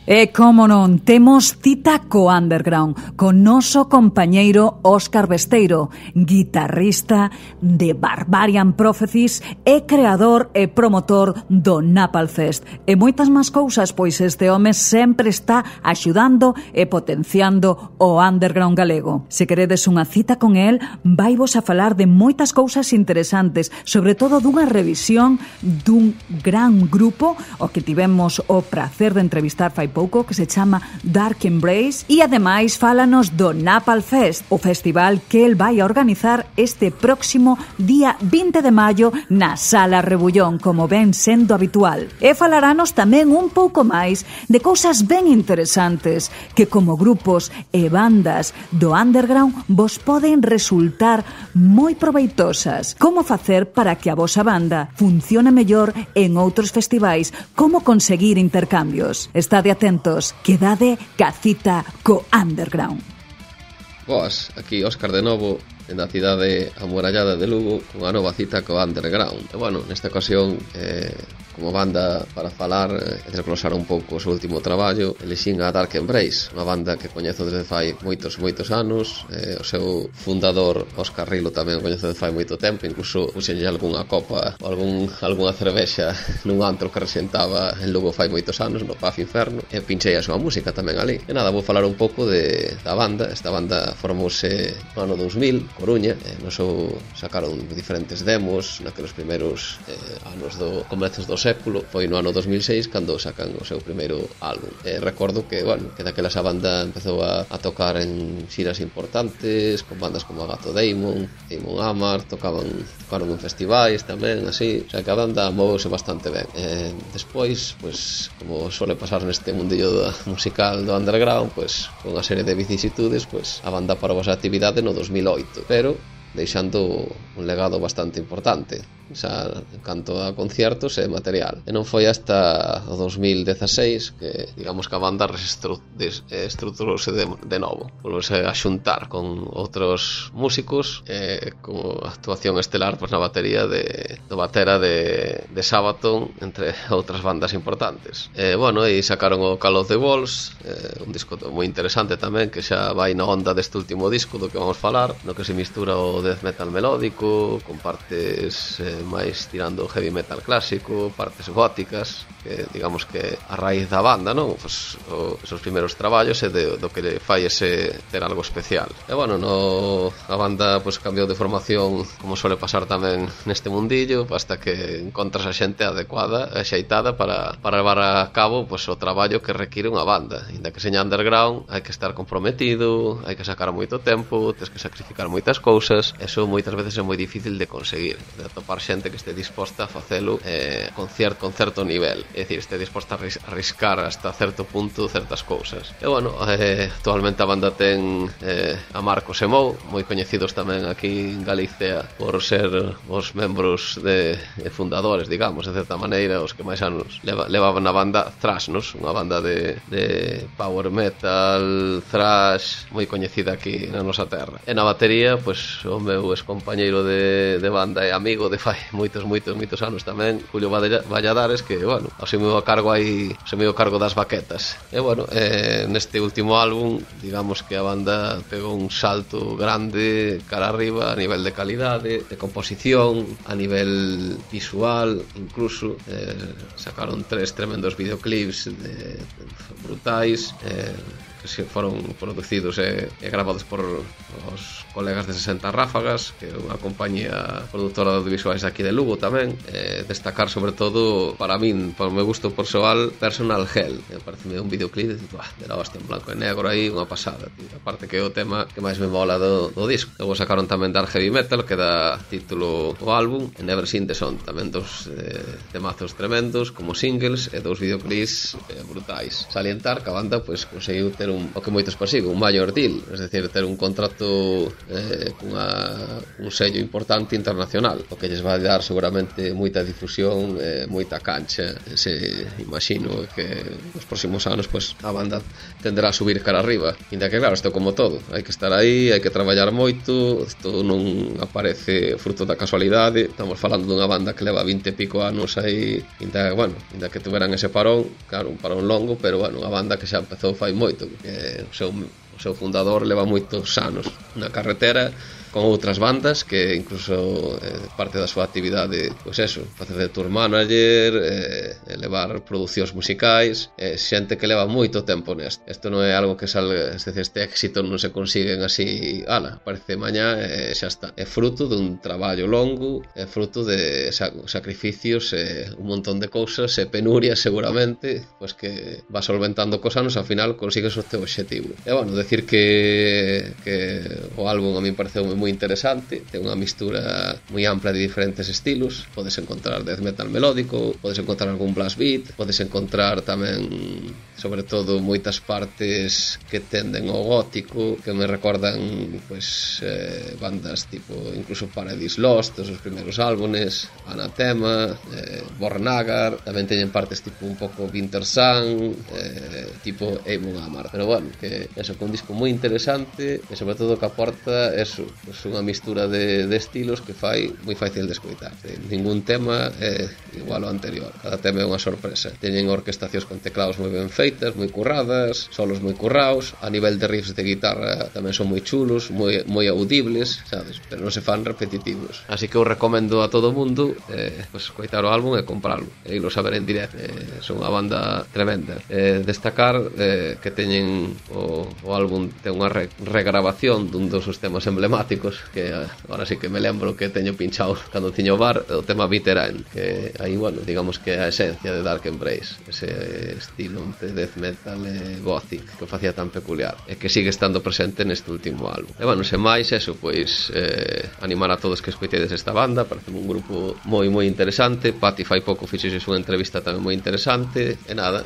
E como non, temos cita co underground, con noso compañeiro Óscar Besteiro, guitarrista de Barbarian Prophecies e creador e promotor do Napalm Fest. E moitas máis cousas, pois este home sempre está axudando e potenciando o underground galego. Se queredes unha cita con el, vaivos a falar de moitas cousas interesantes, sobre todo dunha revisión dun gran grupo, o que tivemos o prazer de entrevistar fai pouco, que se chama Dark Embrace, e ademais fálanos do Napalm Fest, o festival que el vai a organizar este próximo día 20 de maio na Sala Rebullón, como ven sendo habitual. E falarános tamén un pouco máis de cousas ben interesantes que como grupos e bandas do underground vos poden resultar moi proveitosas. Como facer para que a vosa banda funcione mellor en outros festivais, como conseguir intercambios. Estade atentos, quedade ca cita co underground. Boas, aquí Óscar de novo. na cidade amurallada de Lugo cunha nova cita co Underground. E bueno, nesta ocasión como banda para falar e desglosar un pouco o seu último traballo, elixín a Dark Embrace, unha banda que coñezo desde fai moitos anos. O seu fundador, Óscar Rilo, tamén o coñezo desde fai moito tempo, incluso puxenlle algunha copa ou algunha cervexa nun antro que resentaba en Lugo fai moitos anos, no Paz Inferno, e pinchei a súa música tamén ali. E nada, vou falar un pouco da banda. Esta banda formouse no ano 2000, Coruña, no seu sacaron diferentes demos naqueles primeiros anos do comezos do século. Foi no ano 2006 cando sacan o seu primeiro álbum. Recordo que, bueno, que daquela esa banda empezou a tocar en xiras importantes con bandas como Agato Daemon Amar, tocaron en festivais tamén, así, o sea que a banda moveuse bastante ben. Despois, pues, como suele pasar neste mundillo musical do underground, pues, con unha serie de vicisitudes, pues, a banda parou a actividade no 2008, pero deixando un legado bastante importante, xa en canto a conciertos e material. E non foi hasta o 2016 que, digamos, que a banda estruturouse de novo, volvose a xuntar con outros músicos, como actuación estelar, pues, na batería do batera de Sabaton, entre outras bandas importantes. Bueno, e sacaron o Call of the Walls, un disco moi interesante tamén, que xa vai na onda deste último disco do que vamos falar, no que se mistura o death metal melódico con partes máis tirando heavy metal clásico, partes góticas, que digamos que a raíz da banda, non? Pues, esos primeiros traballos e do que le fai ese ter algo especial. E bueno, a banda pues cambiou de formación, como suele pasar tamén neste mundillo, hasta que encontras a xente adecuada e xeitada para levar a cabo pues o traballo que require unha banda. Inda que seña underground, hai que estar comprometido, hai que sacar moito tempo, tens que sacrificar moitas cousas. Eso moitas veces é moi difícil de conseguir, de atopar xente que este disposta a facelo con certo nivel, é dicir, este disposta a arriscar hasta certo punto certas cousas. E bueno, actualmente a banda ten a Marcos e Mou, moi coñecidos tamén aquí en Galicia por ser os membros fundadores, digamos, de certa maneira, os que máis anos levaban a banda Thrash, unha banda de power metal, thrash, moi coñecida aquí na nosa terra. E na batería, pois, o meu compañeiro de banda e amigo de fai moitos anos tamén, Julio Valladares, que, bueno, asumiu a cargo das baquetas. E, bueno, neste último álbum, digamos que a banda pegou un salto grande cara arriba a nivel de calidade, de composición, a nivel visual, incluso sacaron 3 tremendos videoclips brutais, que foron producidos e gravados por os colegas de 60 Ráfagas, que é unha compañía produtora de audiovisuais aquí de Lugo tamén. Destacar sobre todo, para min, por meu gusto persoal, Personal Hell, que parece un videoclip de la hostia, en blanco e negro aí, unha pasada, tío. Aparte que é o tema que máis me mola do disco. Logo sacaron tamén Dark Heavy Metal, que dá título ao álbum, e Never Seen the Sun, tamén dos temazos tremendos como singles e 2 videoclips brutais. Salientar que a banda pues conseguiu ter o que moitos persiguen, un major deal, es decir, ter un contrato un sello importante internacional, o que lles vai dar seguramente moita difusión, moita cancha. Se imagino que nos próximos anos pues a banda tenderá a subir cara arriba, ainda que claro, isto como todo, hai que estar aí, hai que traballar moito, isto non aparece fruto da casualidade. Estamos falando dunha banda que leva 20 e pico anos aí, ainda que tuveran ese parón, claro, un parón longo, pero bueno, unha banda que xa empezou fai moito, que o seu fundador leva moitos anos na carretera con outras bandas que incluso parte da súa actividade, pois eso, facer de tour manager, levar producións musicais, xente que leva moito tempo neste. Isto non é algo que salga, este éxito non se consiguen así, aparece mañá e xa está. É fruto dun traballo longo, é fruto de sacrificios, un montón de cousas e penurias seguramente, pois que vas solventando cos anos, ao final consigues o teu obxectivo. E bueno, decir que o álbum a mí pareceu moi interesante, ten unha mistura moi ampla de diferentes estilos. Podes encontrar death metal melódico, podes encontrar algún blast beat, podes encontrar tamén, sobre todo, moitas partes que tenden ao gótico, que me recordan pues bandas tipo incluso Paradise Lost, os primeiros álbumes, Anathema, Bornagar. Tamén teñen partes tipo un pouco Winter Sun, tipo Amon Amar. Pero bueno, que eso, que un disco moi interesante, e sobre todo que aporta eso, pues pois, unha mistura de estilos que fai moi fácil de escoitar. Ningún tema é igual ao anterior, cada tema é unha sorpresa. Teñen orquestacións con teclados moi ben feitas, moi curradas, solos moi currados, a nivel de riffs de guitarra tamén son moi chulos, moi audibles, sabes, pero non se fan repetitivos. Así que eu recomendo a todo o mundo pois, escoitar o álbum e comprarlo e irlo a ver en directo. Son unha banda tremenda. Destacar que teñen o álbum ten unha regrabación dun dos seus temas emblemáticos que agora sí que me lembro que teño pinchado cando tiño o bar, o tema Bitter End, que aí, bueno, digamos que é a esencia de Dark Embrace, ese estilo de death metal e gothic que o facía tan peculiar e que sigue estando presente neste último álbum. E bueno, sen máis eso, pois animar a todos que escoitedes esta banda, parece un grupo moi interesante. Pati fai pouco fixeses unha entrevista tamén moi interesante e nada,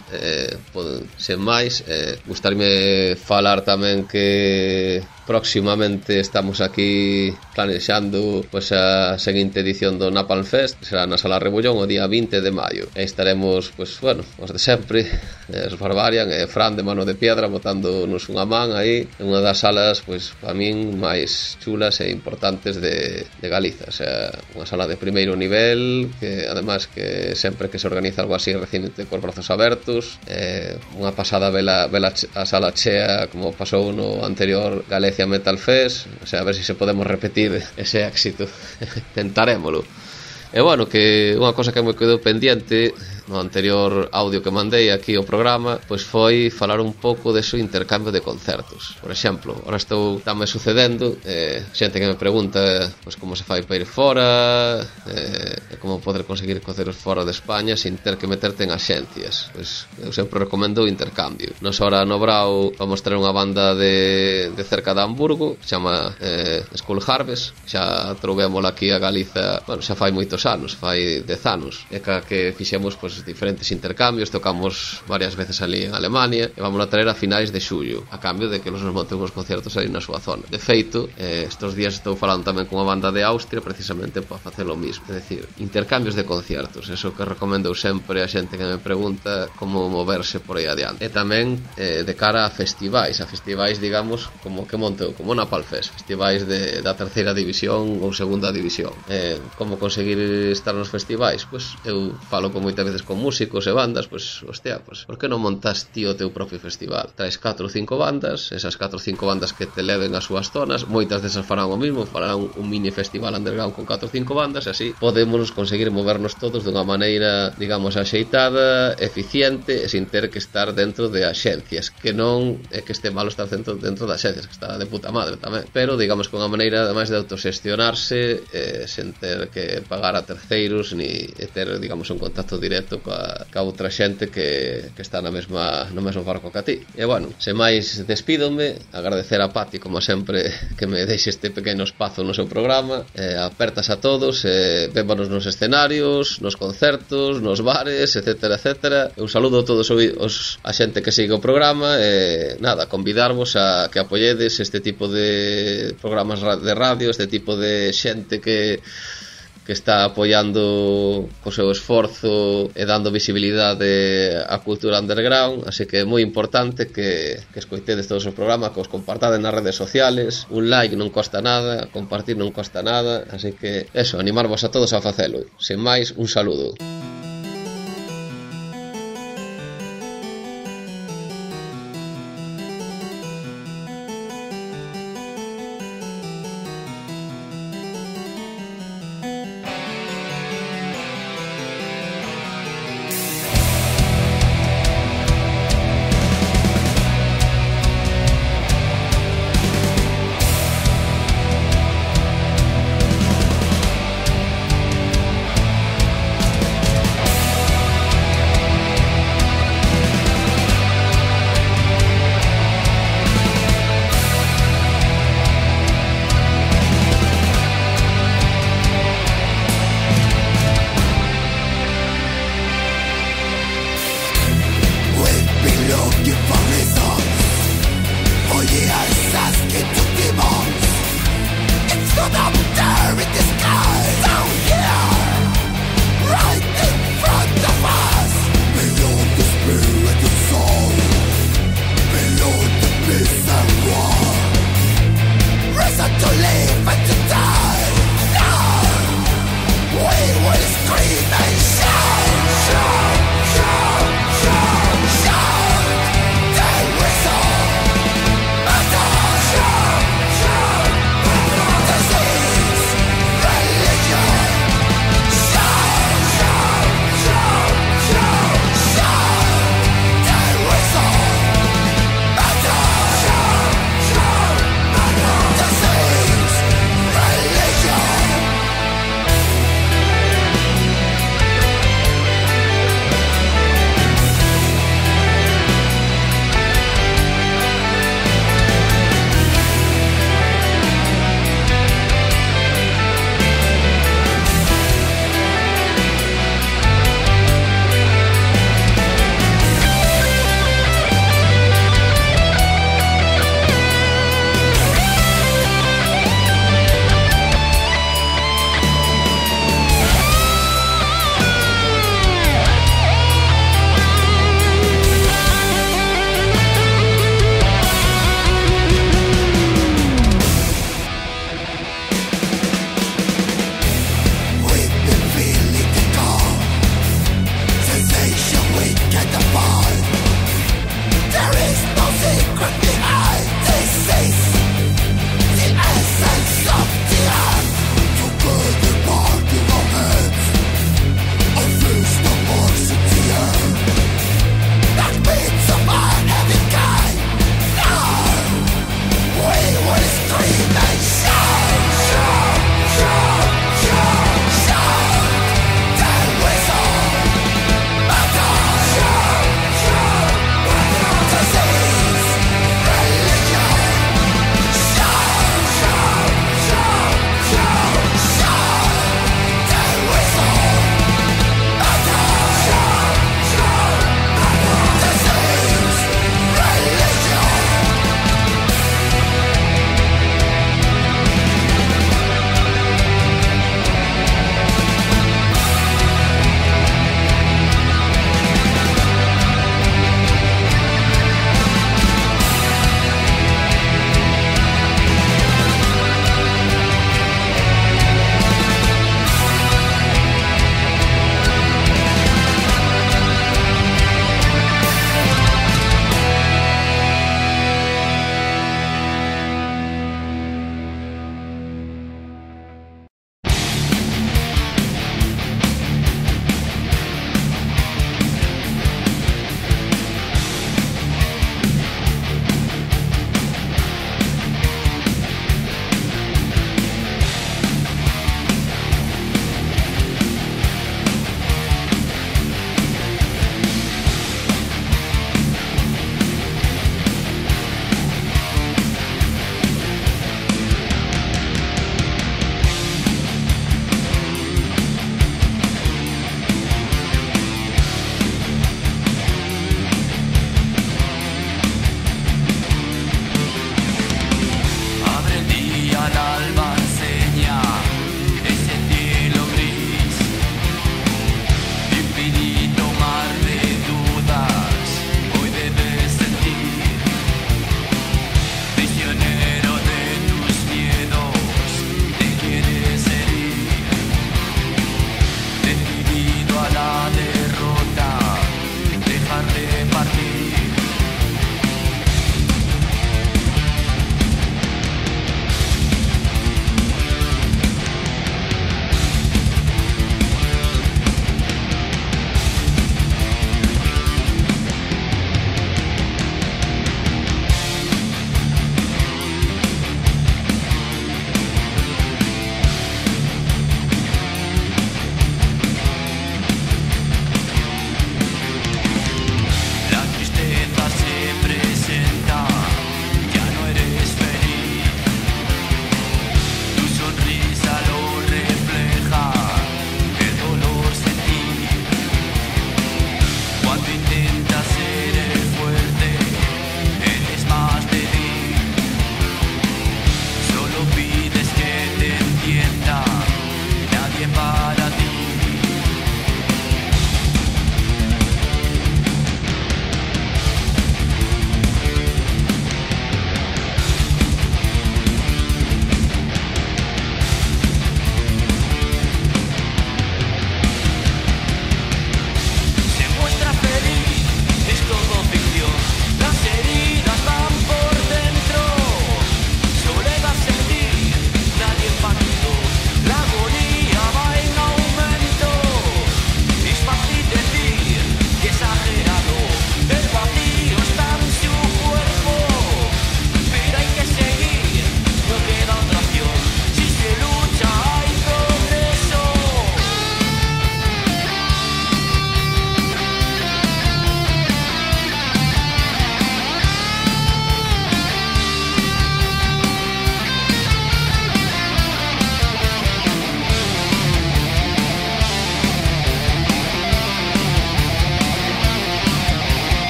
sen máis, gustarme falar tamén que próximamente estamos aquí planexando pois a seguinte edición do Napalm Fest, será na Sala Rebullón o día 20 de maio e estaremos, pois, bueno, os de sempre, os Barbarian e Fran de Mano de Piedra botándonos unha man aí en unha das salas, pois, para min máis chulas e importantes de Galiza, o sea, unha sala de primeiro nivel que, además, que sempre que se organiza algo así recibente cos brazos abertos, unha pasada vela a sala chea como pasou no anterior Galicia Metal Fest, o sea, a ver se se podemos repetir ese éxito. Tentarémolo. E bueno, que unha cosa que me quedou pendiente no anterior audio que mandei aquí ao programa, pois foi falar un pouco deso intercambio de concertos. Por exemplo, ahora estou tamén sucedendo xente que me pregunta pois como se fai para ir fora, como poder conseguir concertos fora de España sin ter que meterte en axencias. Pois eu sempre recomendo o intercambio. Nos ahora no Brau vamos ter unha banda de cerca de Hamburgo, que chama Skull Harvest, xa trouvémola aquí a Galiza, bueno, xa fai moitos anos, fai 10 anos, e que fixemos pois diferentes intercambios, tocamos varias veces ali en Alemania e vamos a traer a finais de xullo a cambio de que nos monten uns conciertos ali na súa zona. De feito, estos días estou falando tamén con unha banda de Austria precisamente para facer o mismo, é dicir, intercambios de conciertos, eso que recomendo sempre a xente que me pregunta como moverse por aí adiante. E tamén de cara a festivais digamos, como que monteu, como Napalm Fest, festivais da terceira división ou segunda división. Como conseguir estar nos festivais? Pois eu falo con moitas veces con músicos e bandas, pois, hostia, pois, por que non montas ti o teu propio festival? Traes 4 ou 5 bandas, esas 4 ou 5 bandas que te leven ás súas zonas, moitas desas farán o mismo, farán un mini festival underground con 4 ou 5 bandas, e así podemos conseguir movernos todos dunha maneira, digamos, axeitada, eficiente, e sin ter que estar dentro de axencias, que non é que este malo estar dentro de axencias, que está de puta madre tamén, pero, digamos, con unha maneira, ademais de autoxestionarse, sen ter que pagar a terceiros, ni ter, digamos, un contacto directo ca outra xente que está no mesmo barco que a ti. E bueno, sen máis despídome, agradecer a Pati como sempre que me deixe este pequeno espazo no seu programa, apertas a todos, vémonos nos escenarios, nos concertos, nos bares, etcétera, etcétera. Un saludo a todos a xente que sigue o programa e nada, convidarvos a que apoyedes este tipo de programas de radio, este tipo de xente que está apoiando co seu esforzo e dando visibilidade á cultura underground, así que é moi importante que escoitedes todos os programas, que os compartades nas redes sociales, un like non costa nada, compartir non costa nada, así que eso, animarvos a todos a facelo. Sen máis, un saludo. Disease,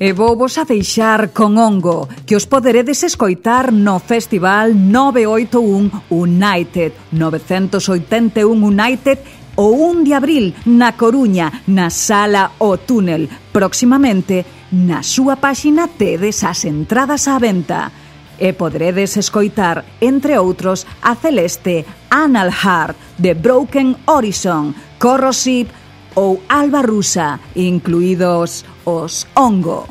E vou vos a deixar con Ongo, que os poderedes escoitar no Festival 981 United, 981 United, o 1 de abril na Coruña, na Sala O Túnel. Próximamente, na súa páxina tedes as entradas á venta. E poderedes escoitar, entre outros, a Celeste, Anal Heart, The Broken Horizon, Corrosive ou Alba Rusa, incluídos os Ongo.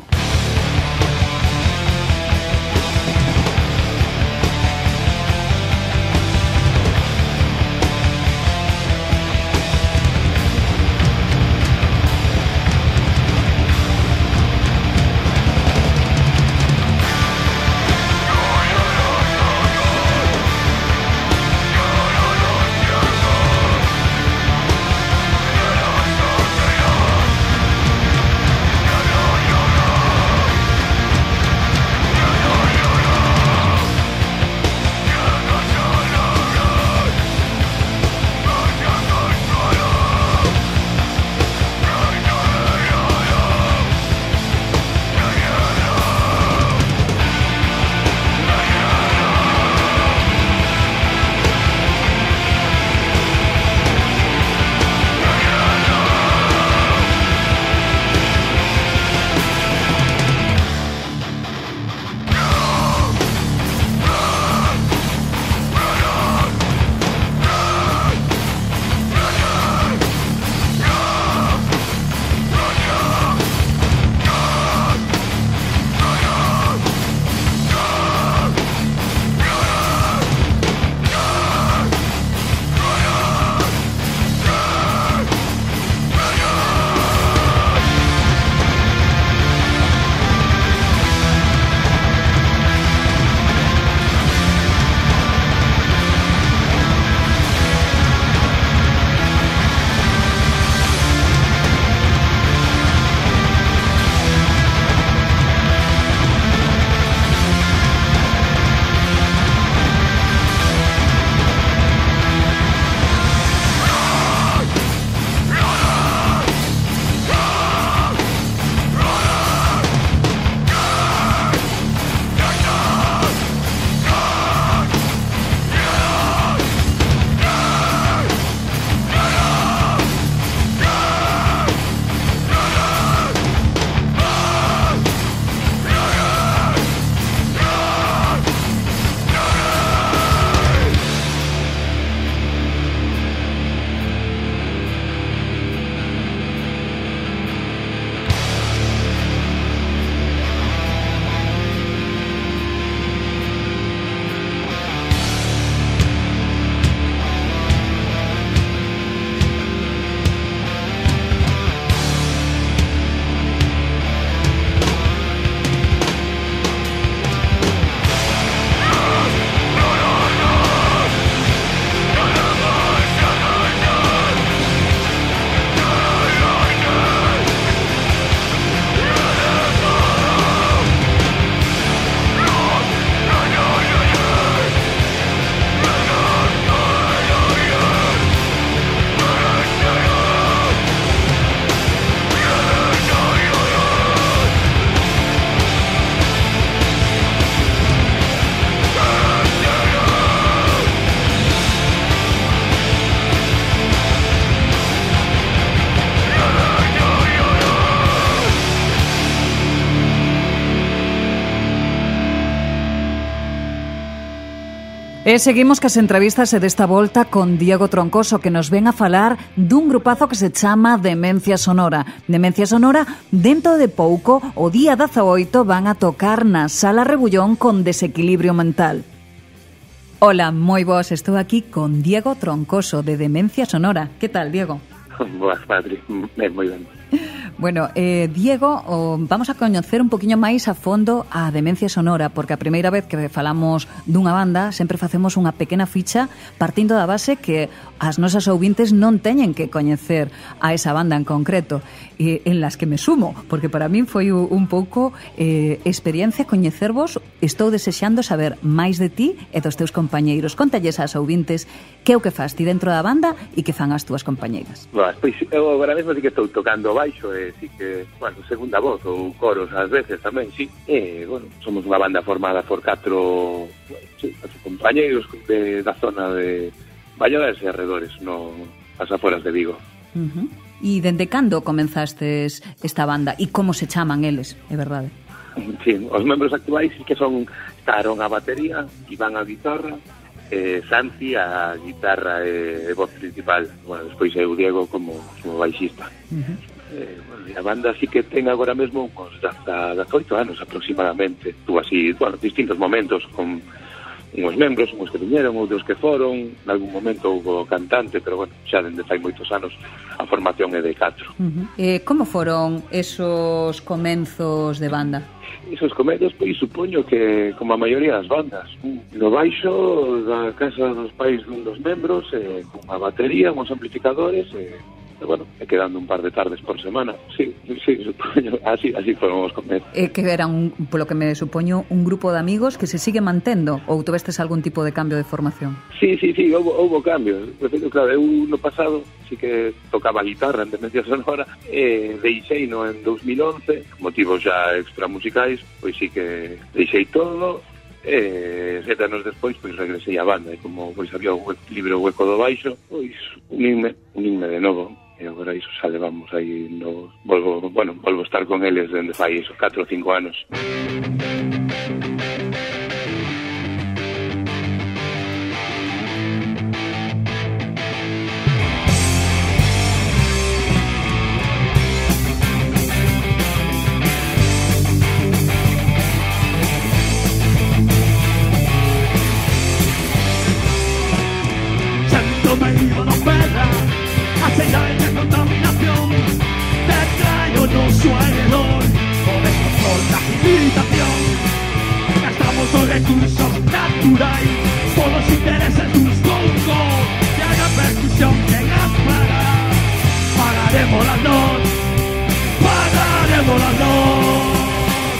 E seguimos cas entrevistas e desta volta con Diego Troncoso, que nos ven a falar dun grupazo que se chama Demencia Sonora. Demencia Sonora, dentro de pouco, o día 18, van a tocar na Sala Rebullón con Desequilibrio Mental. Hola, moi boas, estou aquí con Diego Troncoso de Demencia Sonora. Que tal, Diego? Boas, Patri, moi ben. Bueno, Diego, vamos a coñecer un poquinho máis a fondo a Demencia Sonora, porque a primeira vez que falamos dunha banda sempre facemos unha pequena ficha partindo da base que as nosas ouvintes non teñen que coñecer a esa banda en concreto, en las que me sumo, porque para min foi un pouco experiencia coñecervos. Estou desexando saber máis de ti e dos teus compañeiros. Contalles ás ouvintes que é o que fas ti dentro da banda e que fan as túas compañeiras. Pois eu agora mesmo sí que estou tocando baixo e sí que, bueno, segunda voz ou coros ás veces tamén, sí. E, bueno, somos unha banda formada por 4 compañeiros da zona de Valladolid e arredores, no as aforas de Vigo. E dende cando comenzastes esta banda? E como se chaman eles, é verdade? Sí, os membros actuais sí que son Taron a batería, Iván a guitarra, Santi a guitarra e voz principal. Bueno, despois eu Diego como baixista. Bueno, a banda sí que ten agora mesmo uns 18 anos aproximadamente. Tuvo así, bueno, distintos momentos con uns membros, uns que viñeron, outros que foron. En algún momento houve cantante, pero bueno, xa dende fai moitos anos a formación é de 4. Como foron esos comenzos de banda? Esos comezos, pois, supoño que como a maioría das bandas, no baixo da casa dos pais dun dos membros, con a batería, uns amplificadores, bueno, e quedando un par de tardes por semana. Sí, supoño, así foron os comezos. Que eran, polo que me supoño, un grupo de amigos que se sigue mantendo, ou tuvestes algún tipo de cambio de formación? Sí, houve cambios. De feito, claro, eu no pasado sí que tocaba guitarra en Demencia Sonora, deixei no en 2011, motivos xa extramusicais, pois sí que deixei todo, 7 anos despois pois regresei á banda, e como pois había o libre hueco do baixo, pois unime de novo. E agora iso xa levamos aí volvo a estar con eles dende fai iso 4 ou 5 anos. Me iba no perra, aceitaje de contaminación, te traigo no su alrededor, por descontrol, la civilización. Gastamos los recursos naturales, por los intereses de unos pocos, y a la repercusión que nos pagará. Pagaremos las dos,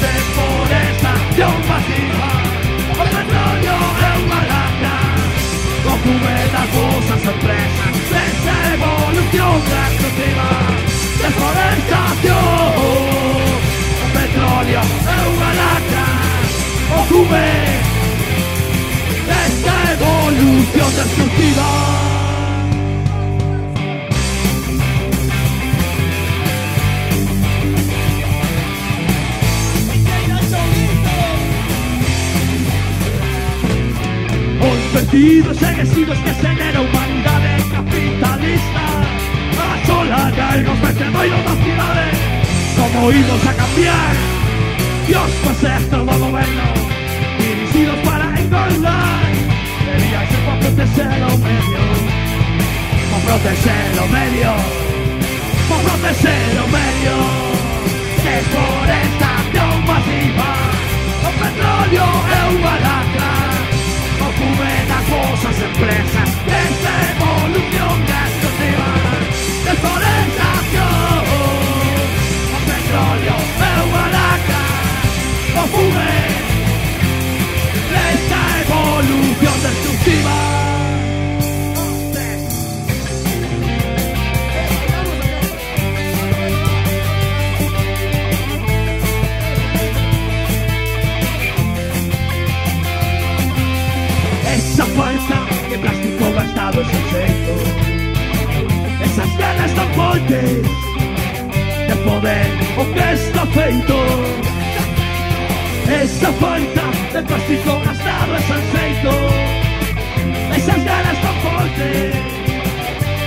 deforestación masiva, el petróleo es una lacra. Consume las cosas empresas, esa evolución destructiva, deforestación, el petróleo es una lacra. Consume esta evolución destructiva. Vencidos, enrecidos que genera humanidad capitalista, a sola de los vertederos das ciudades, como irnos a cambiar. Dios posee todo gobierno, dirigidos para engordar. Debería ser para proteger los medios, para proteger los medios, para proteger los medios. Deforestación masiva, el petróleo es una lacra. Consume las cosas empresas, esta evolución destructiva, deforestación, el petróleo es una lacra. Consume esta evolución destructiva. Esa fuerza que plástico gastado es el efecto, esas ganas tan fuertes de poder o que está feito. Esa fuerza de plástico gastado es el efecto, esas ganas tan fuertes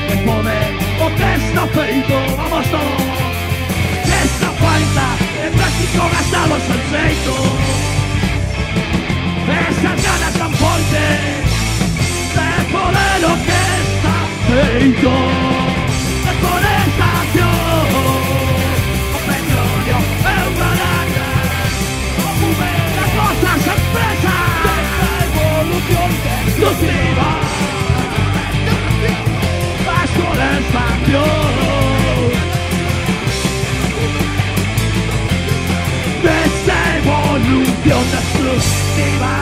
de poder o que está feito. Vamos todos. Esa fuerza de plástico gastado es el efecto, esas ganas tan fuertes de poder lo que está feito. Deforestación, o petróleo, es una lacra. Consume las cosas empresas, esta evolución destructiva, deforestación, esta evolución destructiva.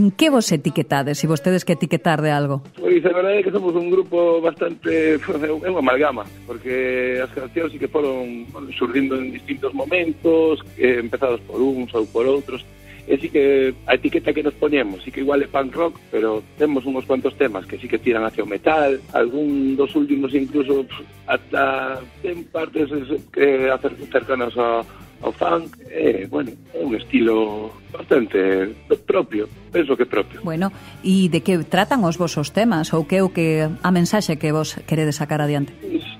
En que vos etiquetades, se vos tedes que etiquetar de algo? Pois a verdade é que somos un grupo bastante... é unha amalgama, porque as cancións sí que foron surdindo en distintos momentos, empezados por uns ou por outros, e sí que a etiqueta que nos poñemos sí que igual é punk rock, pero temos uns cuantos temas que sí que tiran hacia o metal, algún dos últimos incluso ata en partes cercanas ao funk, bueno, é un estilo bastante propio, penso que propio. Bueno, e de que tratan os vosos temas, ou que é o que a mensaxe que vos queredes sacar adiante?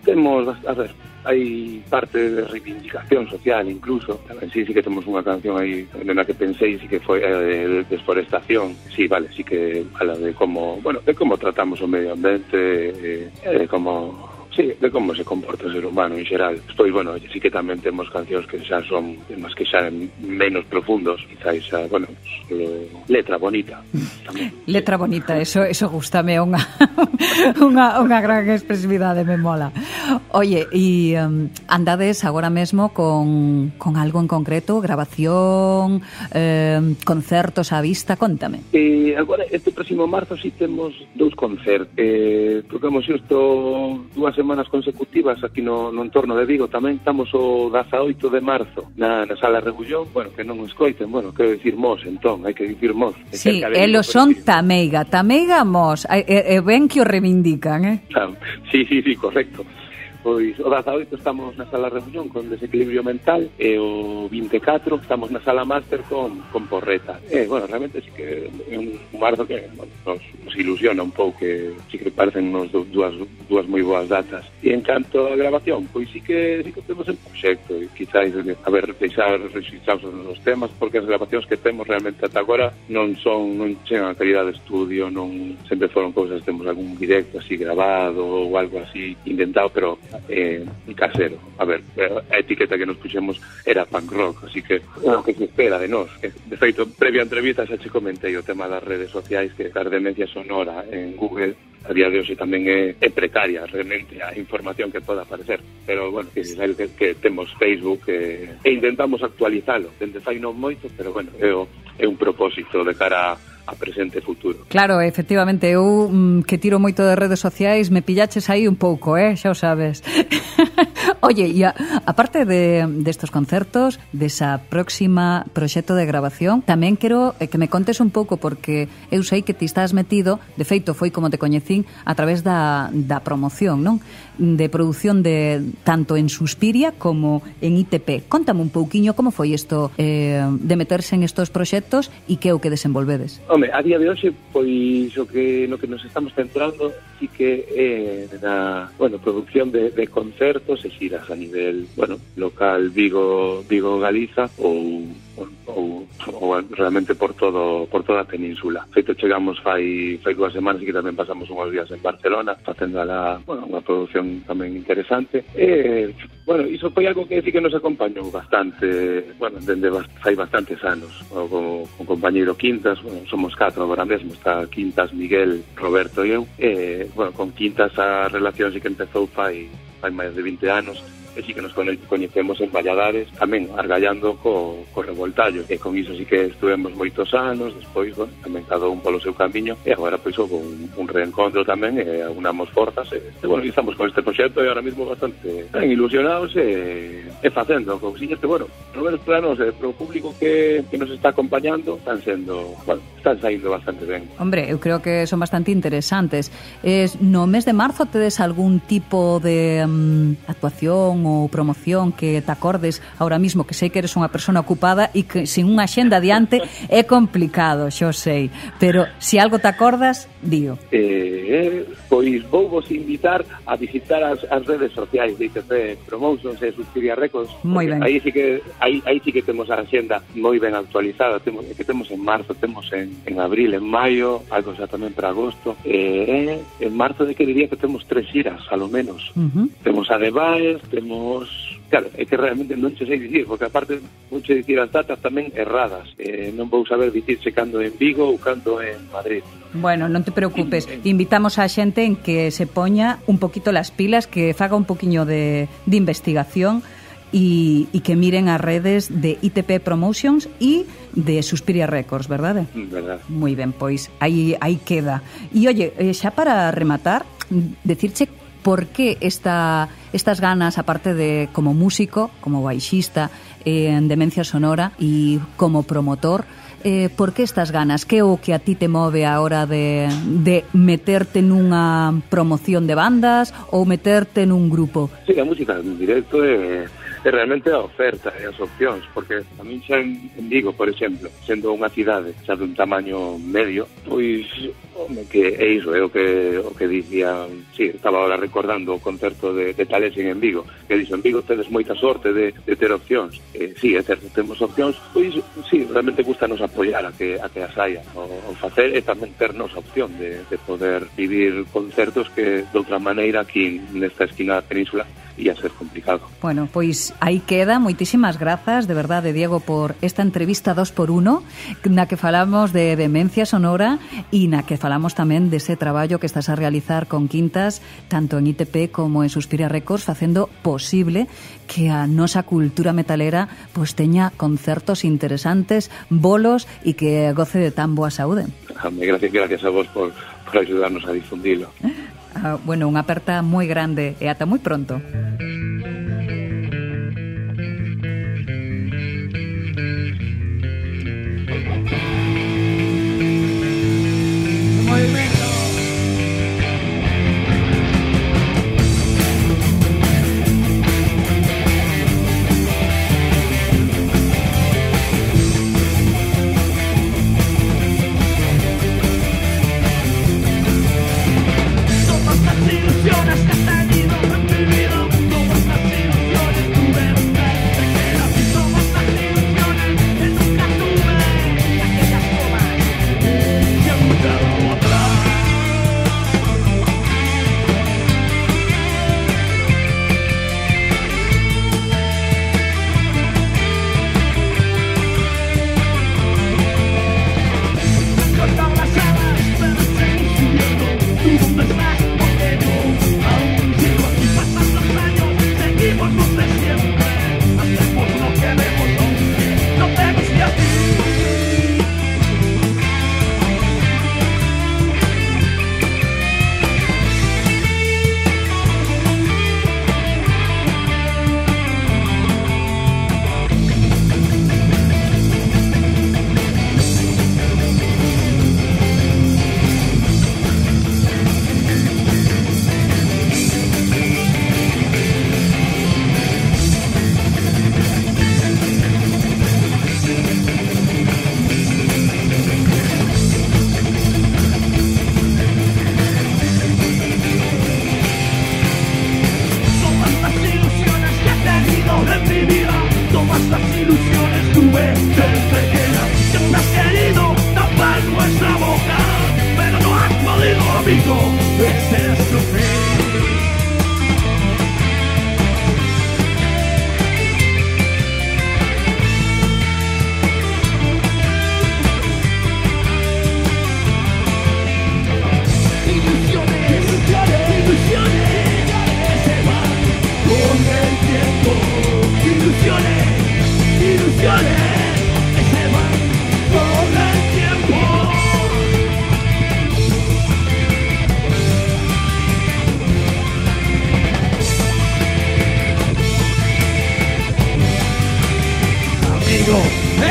Temos, a ver, hai parte de reivindicación social incluso. Sí que temos unha canción aí na que pensei, sí que foi de desforestación. Sí, vale, sí que fala de como, bueno, de como tratamos o medio ambiente, de como... Sí, de como se comporta o ser humano en xeral. Despois, bueno, sí que tamén temos cancións que xa son temas que xa menos profundos, quizás xa, bueno, letra bonita tamén. Letra bonita, eso gustame, unha gran expresividade, me mola. Oye, e andades agora mesmo con algo en concreto, grabación, concertos á vista, contame. Agora, este próximo marzo sí temos 2 concertos. Tocamos isto 2 semanas consecutivas aquí no entorno de Vigo. Tamén estamos o 18 de marzo na Sala Rebullón. Bueno, que non escoiten, bueno, quero dicir mos, entón, hai que dicir mos. Sí, elos son Tameiga mos, ben que o reivindican, Sí, correcto. Pois o 18 estamos na Sala Reunión con Desequilibrio Mental e o 24 estamos na Sala Máster con Porreta. Bueno, realmente sí que é un marzo que nos ilusiona un pouco, que sí que parecen nos dúas moi boas datas. E en canto a grabación, pois sí que temos en proxecto e quizás, a ver, deixar registrados os temas, porque as grabacións que temos realmente ata agora non chegan a calidad de estudio, non sempre foron cousas, temos algún directo así grabado ou algo así inventado, pero casero. A ver, a etiqueta que nos puxemos era punk rock, así que o que se espera de nós. De feito, previa entrevista xa che comentei o tema das redes sociais, que a demencia sonora en Google a día de hoxe tamén é precaria realmente a información que poda aparecer, pero bueno, que temos Facebook e intentamos actualizalo dende fai non moito, pero bueno, é un propósito de cara a presente e futuro. Claro, efectivamente, eu que tiro moito de redes sociais, me pillaches aí un pouco, xa o sabes. Oye, e aparte destos concertos, desa próxima proxecto de grabación, tamén quero que me contes un pouco, porque eu sei que ti estás metido, de feito foi como te coñecín a través da promoción, non? De produción de tanto en Suspiria como en ITP. Contame un pouquiño como foi isto de meterse en estos proxectos e que é o que desenvolvedes. Home, a día de hoxe, pois no que nos estamos centrando sí que é na, bueno, producción de concertos e xiras a nivel, bueno, local Vigo Galiza ou realmente por toda a península. Feito, chegamos fai 2 semanas e que tamén pasamos uns días en Barcelona facendo unha produción tamén interesante. Bueno, iso foi algo que sí que nos acompañou bastante, bueno, dende fai bastantes anos. O compañeiro Quintas, bueno, somos 4 agora mesmo, está Quintas, Miguel, Roberto e eu. Bueno, con Quintas a relación sí que empezou fai máis de 20 anos. E sí que nos coñecemos en Valladares, tamén argallando co Revoltallo, e con iso sí que estuvemos moitos anos, despois, bueno, tamén cada un polo seu camiño, e agora pois houve un reencontro tamén, e unamos forzas, e bueno, estamos con este proxecto e ahora mismo bastante ilusionados e facendo cousiñas que, bueno, no menos para nós, para o público que nos está acompañando, están saindo bastante ben. Hombre, eu creo que son bastante interesantes. No mes de marzo tedes algún tipo de actuación ou promoción que te acordes ahora mismo, que sei que eres unha persona ocupada e que sin unha xenda adiante é complicado, xo sei, pero se algo te acordas, dío. Pois vou vos invitar a visitar as redes sociais de ITP Promotions e Suspiria Records. Moi ben. Aí sí que temos a xenda moi ben actualizada, temos en marzo, temos en abril, en maio, algo xa tamén para agosto. En marzo de que diría que temos 3 xiras, a lo menos. Temos a de Baez, temos... Claro, é que realmente non che sei dicir, porque aparte non che dicir as datas tamén erradas. Non vou saber dicirse cando en Vigo ou cando en Madrid. Bueno, non te preocupes, invitamos a xente en que se poña un poquito las pilas, que faga un poquiño de investigación y que miren as redes de ITP Promotions e de Suspiria Records, verdade? Verdad. Moi ben, pois aí queda. E oye, xa para rematar, decirche por que estas ganas, aparte de como músico, como baixista en Demencia Sonora e como promotor, por que estas ganas? Que é o que a ti te move a hora de meterte nunha promoción de bandas ou meterte nun grupo? Sí, a música en directo é realmente a oferta e as opcións, porque a min xa en Vigo, por exemplo, sendo unha cidade xa dun tamaño medio, pois home, que é iso, é o que dicía, sí, estaba ahora recordando o concerto de Talesing en Vigo, que dixo, en Vigo tedes moita sorte de ter opcións. Sí, é certo, temos opcións, pois sí, realmente gustanos apoiar a que as haya, o facer e tamén ternos a opción de poder vivir concertos que de outra maneira aquí nesta esquina da península ia ser complicado. Bueno, pois aí queda. Moitísimas grazas, de verdade, Diego, por esta entrevista 2x1 na que falamos de Demencia Sonora e na que falamos tamén dese traballo que estás a realizar con Quintas, tanto en ITP como en Suspiria Records, facendo posible que a nosa cultura metalera pois teña concertos interesantes, bolos e que goce de tan boa saúde. Gracias a vos por ayudarnos a difundilo. Bueno, unha aperta moi grande e ata moi pronto.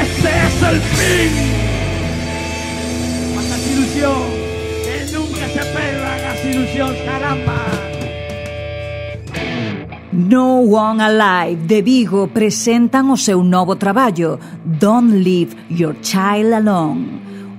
Este es el fin. Más ilusión, que nunca se perdan las ilusiones, caramba. No One Alive de Vigo presentan o seu novo traballo, Don't Leave Your Child Alone.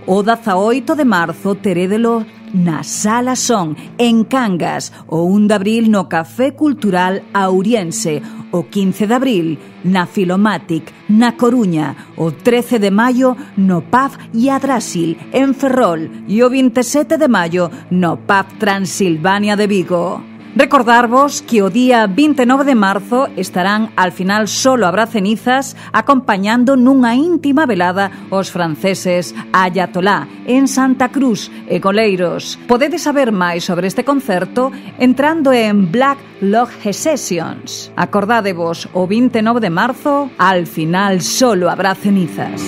O 18 de marzo terédelo na Sala Son, en Cangas, o 1 de abril no Café Cultural Auriense, o 15 de abril na Filomatic, na Coruña, o 13 de maio no Pub Yadrásil, en Ferrol, e o 27 de maio no Pub Transilvania de Vigo. Recordarvos que o día 29 de marzo estarán al final Solo habrá cenizas acompañando nunha íntima velada os franceses Ayatolá en Santa Cruz e Coleiros. Podedes saber máis sobre este concerto entrando en Black Log Sessions. Acordádevos, o 29 de marzo al final Solo habrá cenizas.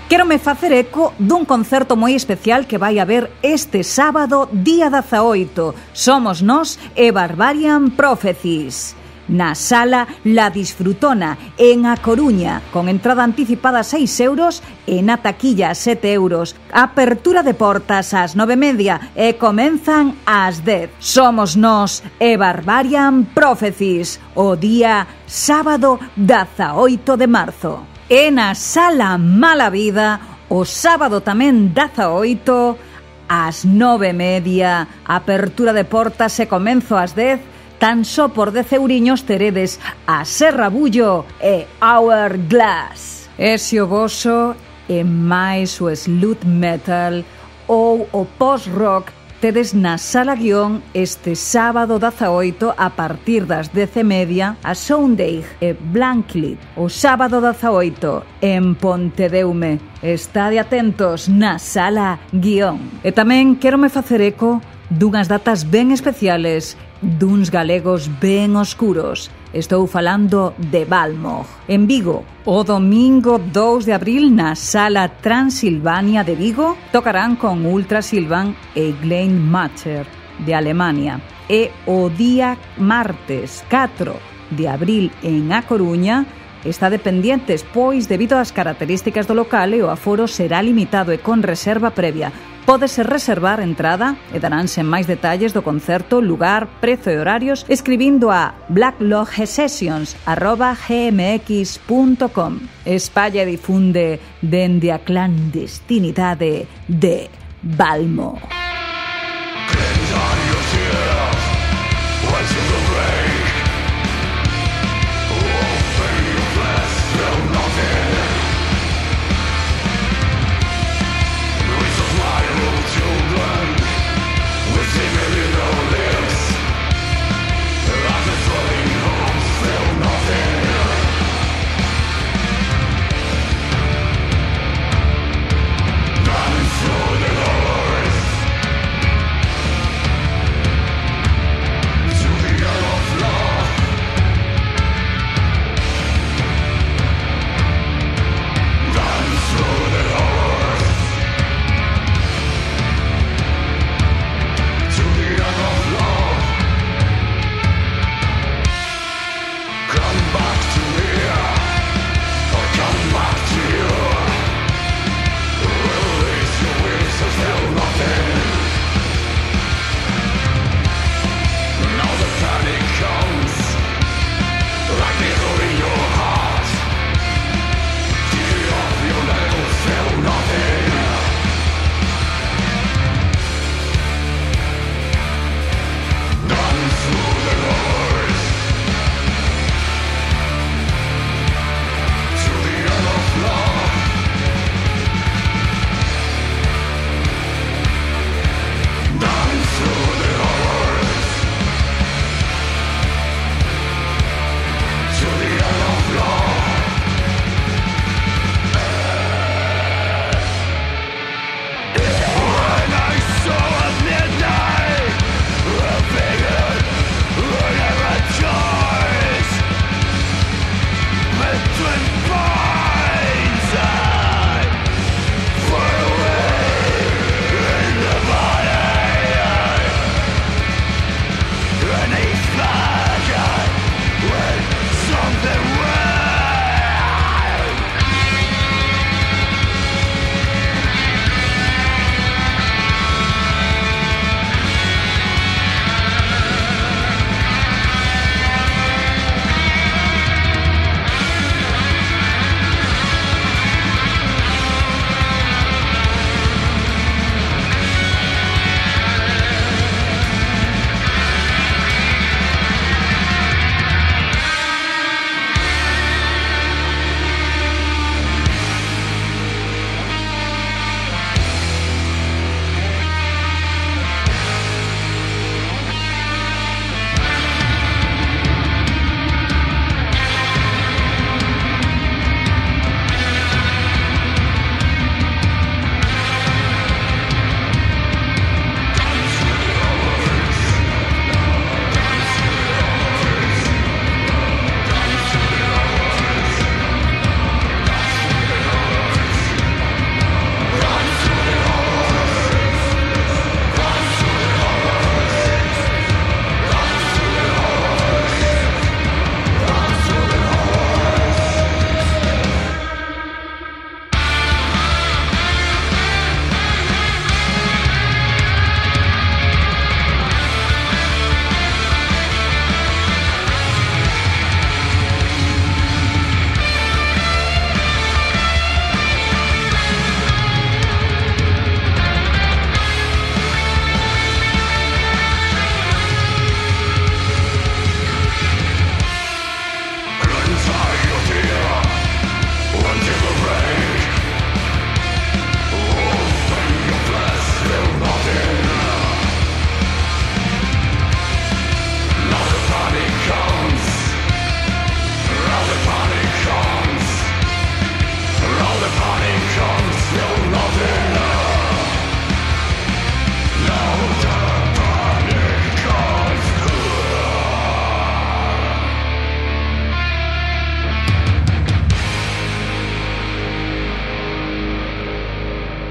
Quérome facer eco dun concerto moi especial que vai haber este sábado, día 18. Somos nós e Barbarian Prophecies. Na sala La Disfrutona, en A Coruña, con entrada anticipada 6 euros e na taquilla 7 euros. Apertura de portas ás 9:30 e comenzan ás 10. Somos nós e Barbarian Prophecies, o día sábado 18 de marzo. E na sala Mala Vida, o sábado tamén 18, ás 9:30, apertura de portas e comenzo ás 10, tan só por 10 euriños teredes a Serrabullo e Hourglass. Ese o voso e máis o sludge metal ou o post-rock tedes na Sala Guión este sábado 18 a partir das 10:30 a Soundeig e Blanklit. O sábado 18 en Pontedeume. Estade atentos na Sala Guión. E tamén quero me facer eco dunhas datas ben especiales, duns galegos ben oscuros. Estou falando de Balmog. En Vigo, o domingo 2 de abril na Sala Transilvania de Vigo tocarán con Ultra Silvan e Glenn Matcher de Alemania. E o día martes 4 de abril en A Coruña está dependientes, pois debido ás características do local e o aforo será limitado e con reserva previa. Pódese reservar entrada e daránse máis detalles do concerto, lugar, prezo e horarios escribindo a blackloggesessions@gmx.com. Espalla e difunde dende a clandestinidade de Balmo.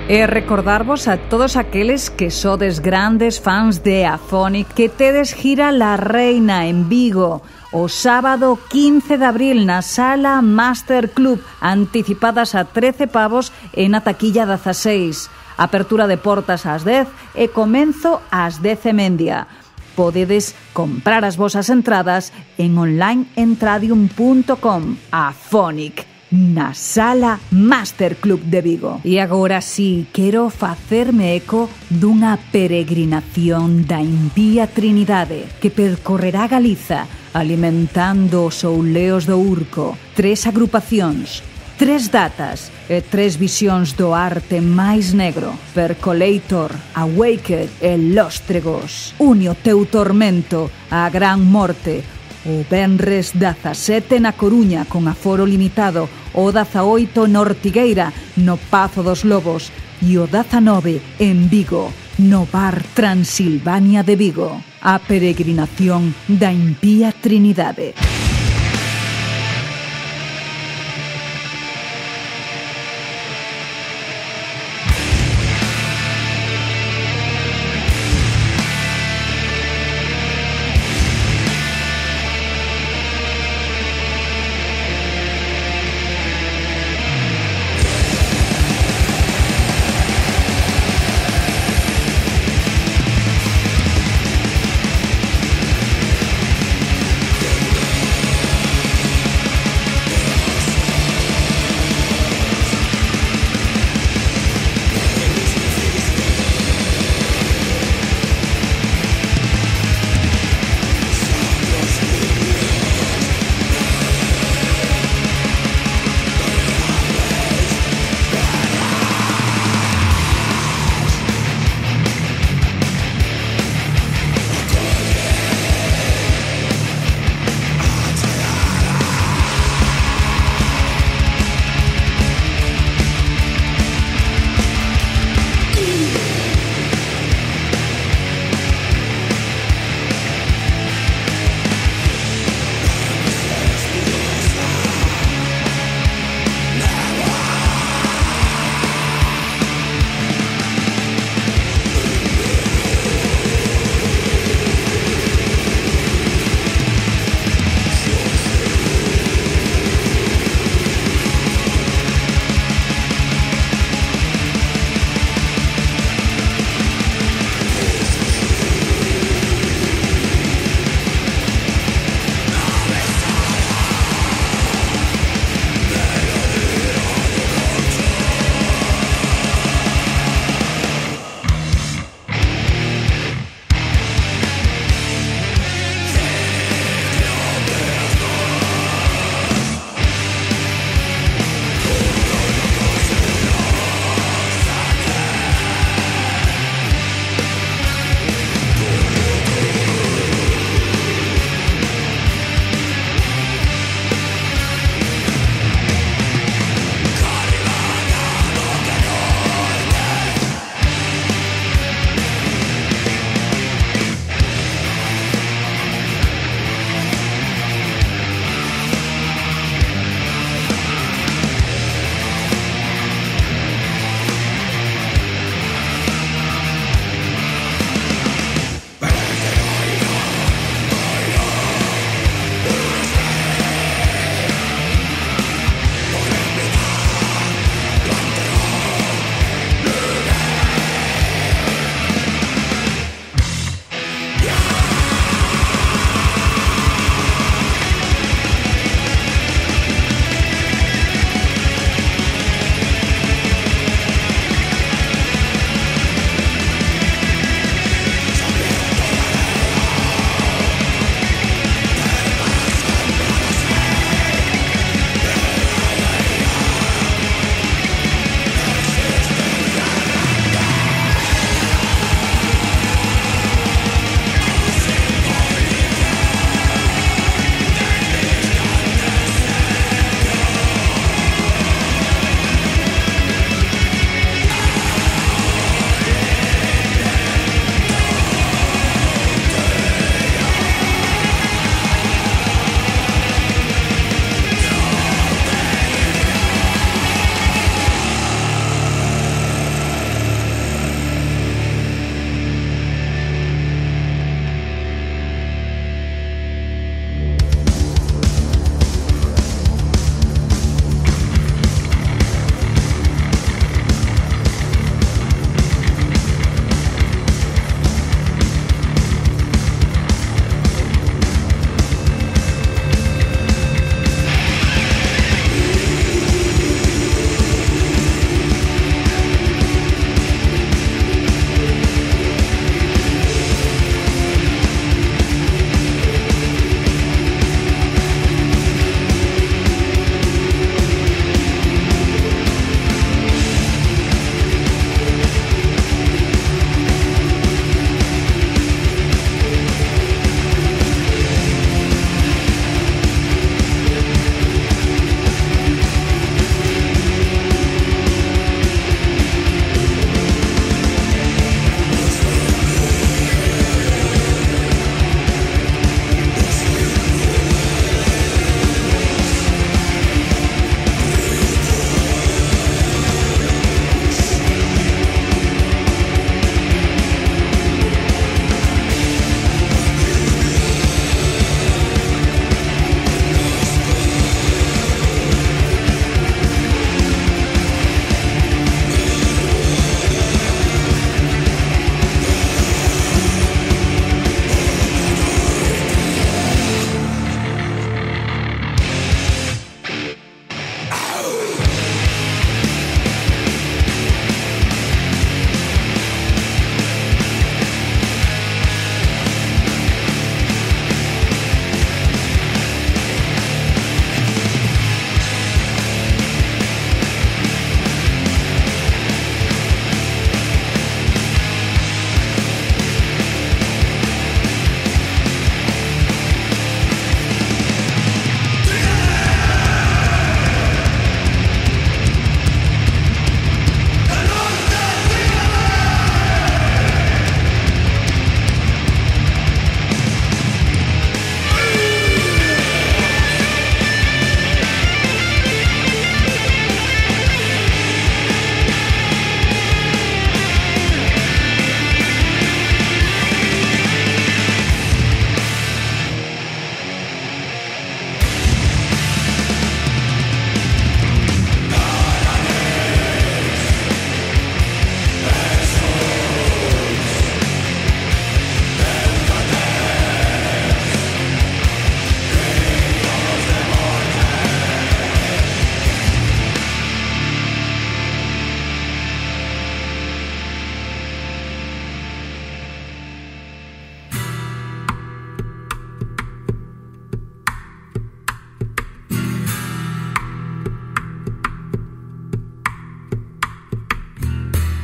E recordarvos a todos aqueles que sodes grandes fans de Afonic que tedes gira La Reina en Vigo o sábado 15 de abril na Sala Master Club, anticipadas a 13 pavos e na taquilla 16. Apertura de portas ás 10 e comenzo ás 10:30. Podedes comprar as vosas entradas en onlineentradium.com. Afonic na Sala Master Club de Vigo. E agora sí, quero facerme eco dunha peregrinación da Impía Trinidade que percorrerá Galiza alimentando os ouleos do Urco. 3 agrupacións, 3 datas e 3 visións do arte máis negro. Percolator, Awaked e Lóstregos. Une o teu tormento á gran morte. O venres 17 na Coruña con aforo limitado, o 18 na Ortigueira no Pazo dos Lobos e o 19 en Vigo no Bar Transilvania de Vigo. A peregrinación da Impía Trinidade.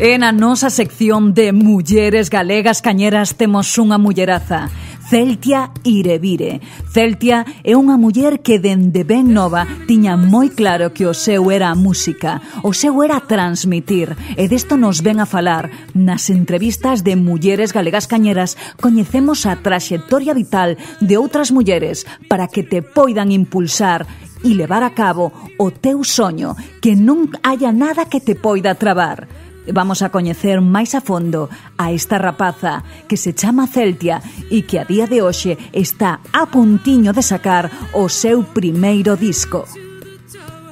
E na nosa sección de Mulleres Galegas Cañeras temos unha mulleraza, Celtia Irevire. Celtia é unha muller que dende ben nova tiña moi claro que o seu era a música, o seu era transmitir, e desto nos ven a falar. Nas entrevistas de Mulleres Galegas Cañeras coñecemos a traxectoria vital de outras mulleres para que te poidan impulsar e levar a cabo o teu soño, que non haya nada que te poida trabar. Vamos a coñecer máis a fondo a esta rapaza que se chama Celtia e que a día de hoxe está a puntiño de sacar o seu primeiro disco.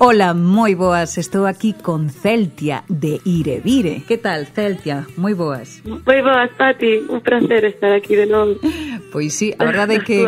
Hola, moi boas, estou aquí con Celtia de Irevire. Que tal, Celtia? Moi boas. Moi boas, Pati, un placer estar aquí de novo. Pois sí, a verdade é que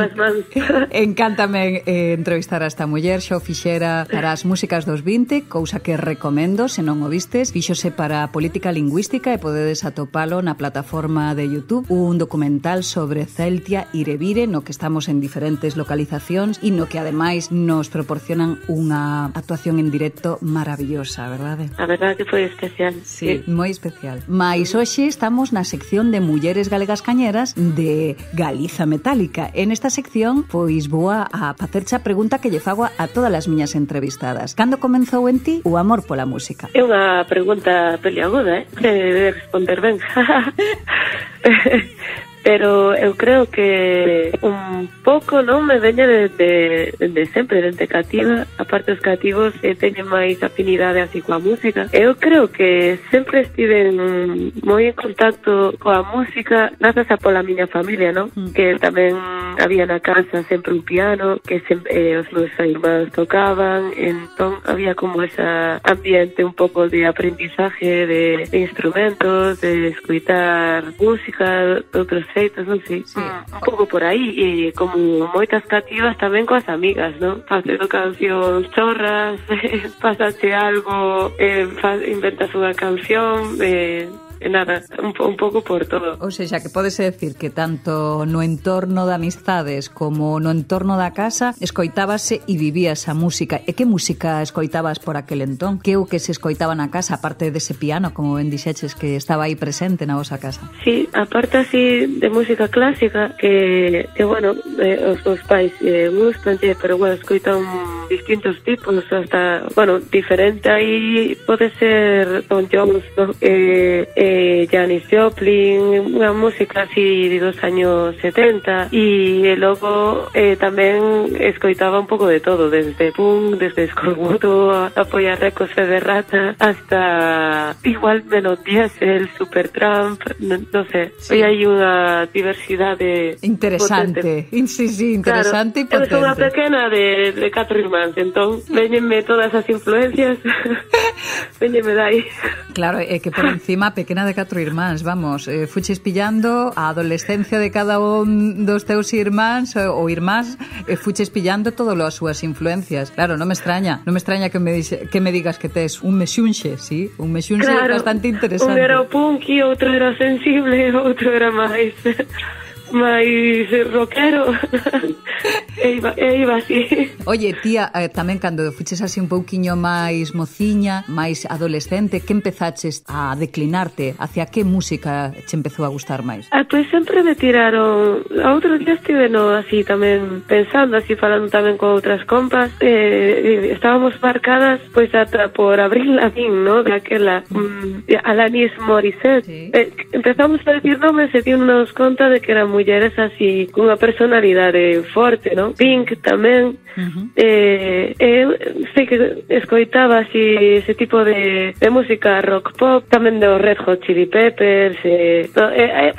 encántame entrevistar a esta muller. Xa o fixera para as músicas dos 20, cousa que recomendo, se non o vistes. Fíxose para Política Lingüística e podedes atopalo na plataforma de YouTube, un documental sobre Celtia Irevire, no que estamos en diferentes localizacións e no que ademais nos proporcionan unha actuación en directo maravillosa, verdade? A verdade que foi especial. Sí, moi especial. Mais hoxe estamos na sección de Mulleres Galegas Cañeras de Galiza Metálica. En esta sección, pois vou a facerche a pregunta que lle fago a todas as miñas entrevistadas. Cando comenzou en ti o amor pola música? É unha pregunta peliaguda, de responder ben. Pero eu creo que un pouco non me veña de sempre, desde cativa. Aparte os cativos teñen máis afinidade así coa música. Eu creo que sempre estive moi en contacto coa música grazas a pola miña familia, non? Que tamén había na casa sempre un piano, que sempre, os meus irmáns tocaban, entón había como ese ambiente un pouco de aprendizaje de instrumentos, de escutar música de outros feitos, non sei, un pouco por aí, e como moitas cativas tamén coas amigas, non? Facendo cancións chorras, pasaste algo, inventas unha canción, nada, un pouco por todo. Ou seja, que podese decir que tanto no entorno de amistades como no entorno da casa escoitábase e vivías a música. E que música escoitabas por aquel entón? Que o que se escoitaba na casa, aparte dese piano, como ben dixeches, que estaba aí presente na vosa casa? Sí, aparte así de música clásica, que bueno, os pais gustan, pero bueno, escoitan distintos tipos, hasta, bueno, diferente aí pode ser Tom Jones, ¿no? Janis Joplin, unha música así de dos años 70, e logo tamén escoitaba un pouco de todo, desde punk, desde escorbuto, Apoia Recos, Federrata, hasta igual Melodías, el Supertramp, non sei, sí. Hai unha diversidade interesante, sí, interesante, claro, e potente. Eu sou unha pequena de 4 irmáns, entón véñenme todas as influencias, véñenme dai. Claro, é que por encima pequena de 4 irmáns, vamos, fuches pillando a adolescencia de cada un dos teus irmáns ou irmás, fuches pillando todas as súas influencias. Claro, non me extraña que me digas que tes un mexunxe, sí? Un mexunxe claro, bastante interesante. Un era o punky, outro era sensible, outro era máis rockero. e iba así. Oye, tía, tamén cando fuches así un pouquiño máis mociña, máis adolescente, que empezaches a declinarte? Hacia que música che empezou a gustar máis? Pois sempre me tiraron. A outros días estive así tamén pensando, así falando tamén con outras compas, estábamos marcadas pois ata por Avril Lavigne, ¿no? Daquela Alanis Morissette. Sí. Empezamos a decir nomes e dimos conta de que eran mulleres así, con unha personalidade forte, ¿no? Pink tamén. Sei que escoitaba así ese tipo de música rock pop, tamén de Red Hot Chili Peppers,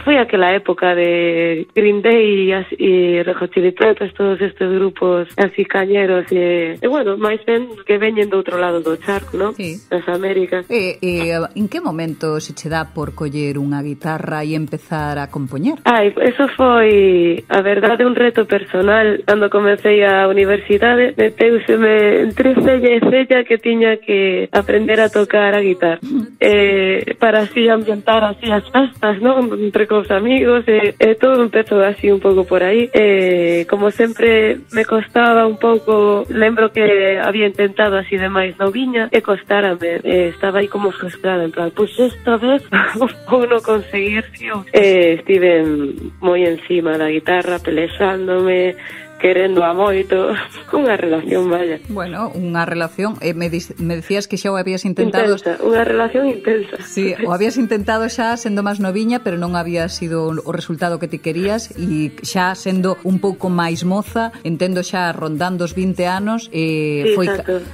foi aquela época de Green Day e Red Hot Chili Peppers, todos estes grupos así cañeros, e bueno, máis ben que veñen do outro lado do charco, ¿no? Sí. Das Américas. En que momento se che dá por coller unha guitarra e empezar a compoñer? Eso foi, a verdade, un reto personal. Cando cando comecei a universidade, meteuseme entre cella e cella que tiña que aprender a tocar a guitarra. Para así ambientar así as festas, non? Entre cos amigos, todo empezou así un pouco por aí. Como sempre me costaba un pouco, lembro que había intentado así de máis noviña e costárame, estaba aí como frustrada, en plan, pois esta vez vou non conseguir, estive moi encima da guitarra, pelexándome, querendo a moito, unha relación, vaya. Bueno, unha relación, me decías que xa o habías intentado... Intensa, unha relación intensa. Sí, o habías intentado xa sendo máis noviña, pero non había sido o resultado que ti querías, e xa sendo un pouco máis moza, entendo xa rondando os 20 anos, sí,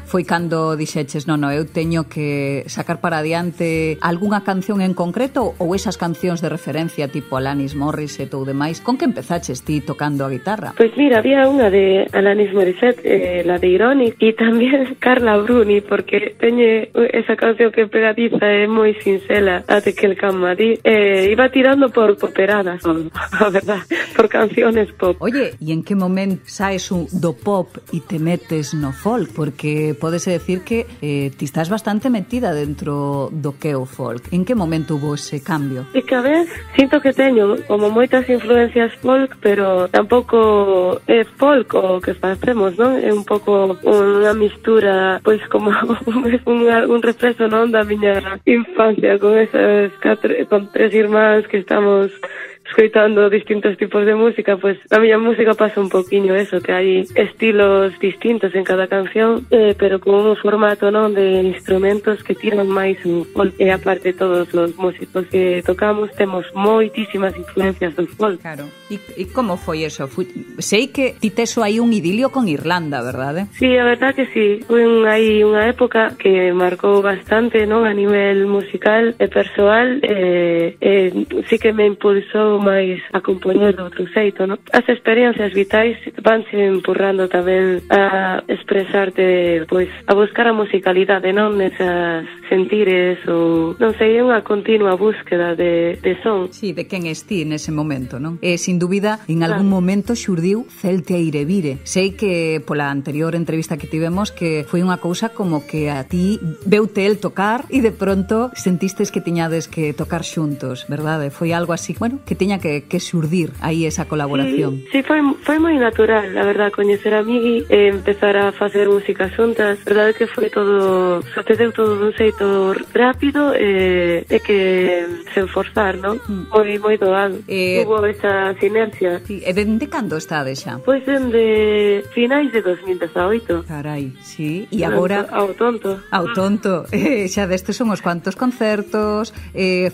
foi cando dixeches, non, eu teño que sacar para adiante algunha canción en concreto, ou esas cancións de referencia tipo Alanis Morissette ou demais, con que empezaches ti tocando a guitarra? Pois mira, había unha de Alanis Morissette, la de Ironic, e tamén Carla Bruni, porque teñe esa canción que pegadiza é moi sincela, a de que el camadí, iba tirando por poperadas, a verdad, por canciones pop. Oye, e en que momento saes do pop e te metes no folk? Porque pódese decir que ti estás bastante metida dentro do que é o folk. En que momento hubo ese cambio? E que a vez sinto que teño como moitas influencias folk, pero tampouco é folk o que facemos, non? É un pouco unha mistura, pois como un reflexo, non, da miña infancia con esas con 3 irmáns que estamos escoitando distintos tipos de música. Pois a miña música pasa un poquinho eso, que hai estilos distintos en cada canción, pero con un formato, non, de instrumentos que tiran máis un folk, e aparte todos os músicos que tocamos temos moitísimas influencias do folk. Claro. E como foi eso? Sei que ti tes aí un idilio con Irlanda, verdade? Sí, a verdad que sí. Foi aí unha época que marcou bastante, non, a nivel musical e persoal, sí que me impulsou máis a compoñer de outro xeito, non? As experiencias vitais vanse empurrando tamén a expresarte, pois, a buscar a musicalidade, non? Nesas sentires ou, non sei, é unha continua búsqueda de son. Sí, de quen es ti nese momento, non? Sin dúbida, en algún momento xurdiu Celte Airevire. Sei que pola anterior entrevista que tivemos que foi unha cousa como que a ti veute el tocar e de pronto sentistes que tiñades que tocar xuntos, verdade? Foi algo así, bueno, que tiña que xurdir aí esa colaboración. Sí, foi moi natural, a verdad, coñecer a Migui e empezar a facer música xuntas. A verdade que foi todo, sucedeu todo dun xeito rápido e que sen forzar, non? Moi doado. Hubo esa sinergia. Sí. E dende cando estades xa? Pois dende finais de 2018. Carai, sí. E agora... Ao tonto. Xa destes son os cuantos concertos,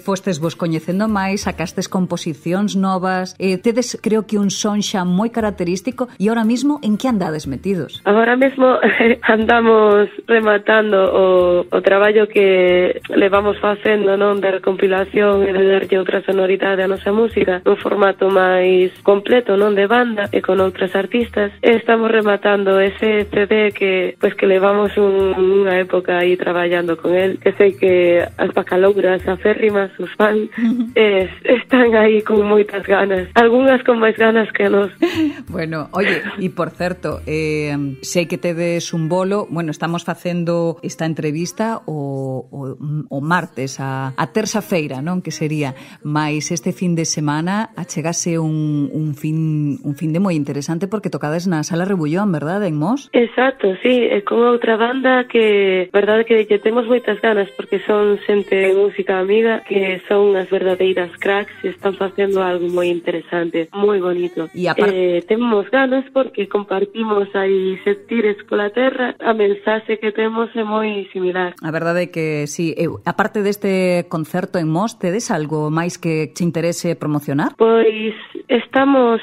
fostes vos coñecendo máis, sacastes composicións novas, tedes, creo que un son xa moi característico, e ahora mismo en que andades metidos? Agora mesmo andamos rematando o traballo que levamos facendo, non, de recompilación e de darlle outra sonoridade a nosa música, un formato máis completo, non, de banda e con outras artistas. Estamos rematando ese CD que, pois, que levamos unha época aí traballando con el, que sei que as bacalouras aférrimas, os fans, están aí con moitas ganas, algunhas con máis ganas que nos. Bueno, oye, e por certo, sei que tedes un bolo, bueno, estamos facendo esta entrevista o martes, a terza feira, non, que sería, mais este fin de semana achegase un fin de moi interesante porque tocades na Sala Rebullón, verdade, en Mos? Exacto, sí, e con outra banda que, verdade que temos moitas ganas porque son xente música amiga que son as verdadeiras cracks e están facendo algo moi interesante, moi bonito. E aparte... temos ganas porque compartimos aí sentires pola terra, a mensaxe que temos é moi similar. A verdade é que sí, aparte deste concerto en Mos, tedes algo máis que te interese promocionar? Pois estamos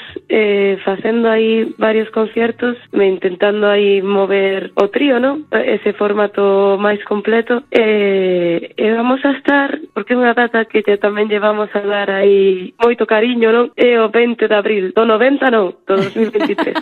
facendo aí varios conciertos, intentando aí mover o trío, non? Ese formato máis completo, e vamos a estar, porque é unha data que tamén llevamos a dar aí moito cariño, non? É o 20 de abril, do 90 non, do 2023.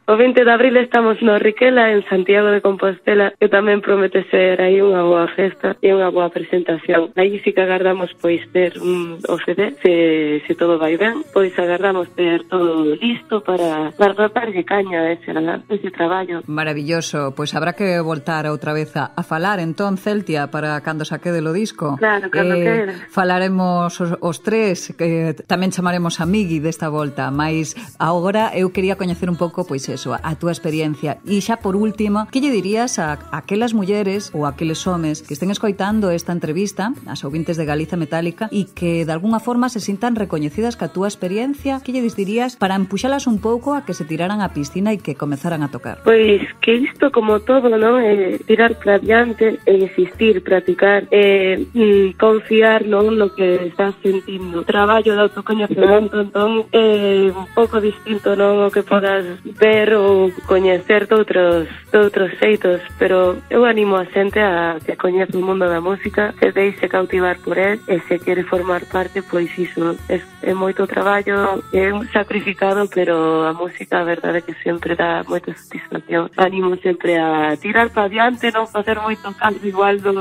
O 20 de abril estamos no Riquela, en Santiago de Compostela, que tamén promete ser aí unha boa festa e unha boa presentación. Aí sí que agardamos pois ter o CD, se todo vai ben, pois agardamos ter todo listo para darlle caña a ese traballo. Maravilloso, pois habrá que voltar outra vez a falar entón, Celtia, para cando saquede o disco. Claro, cando quede. Falaremos os tres, que tamén chamaremos a Migui desta volta, mas agora eu quería coñecer un pouco, pois eso, a túa experiencia. E xa por último, que lle dirías a aquelas mulleres ou aqueles homes que estén escoitando esta entrevista, as ouvintes de Galiza Metálica, e que de alguna forma se sintan recoñecidas ca túa experiencia? Que lle dirías para empuxalas un pouco a que se tiraran á piscina e que comenzaran a tocar? Pois que isto como todo, non? Tirar para diante, insistir, practicar, confiar non no que estás sentindo. Traballo de autocoñecemento, entón, un pouco distinto non o que podas ver ou coñecer de outros xeitos, pero eu animo a xente a que coñece o mundo da música, se deixe cautivar por él, e se quere formar parte, pois iso é moito traballo, é un sacrificado, pero a música, a verdade é que sempre dá moita satisfacción. Animo sempre a tirar para diante, non facer moito caso igual do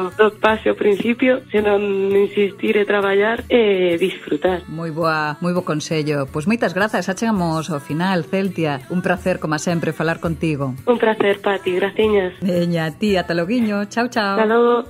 pase ao principio, senón insistir e traballar e disfrutar. Moi bo consello. Pois moitas grazas, xa chegamos ao final, Celtia. Un placer, como sempre, falar contigo. Un placer, Pati, graciñas. Veña, ti, ata loguiño. Chao, chao. Hasta logo.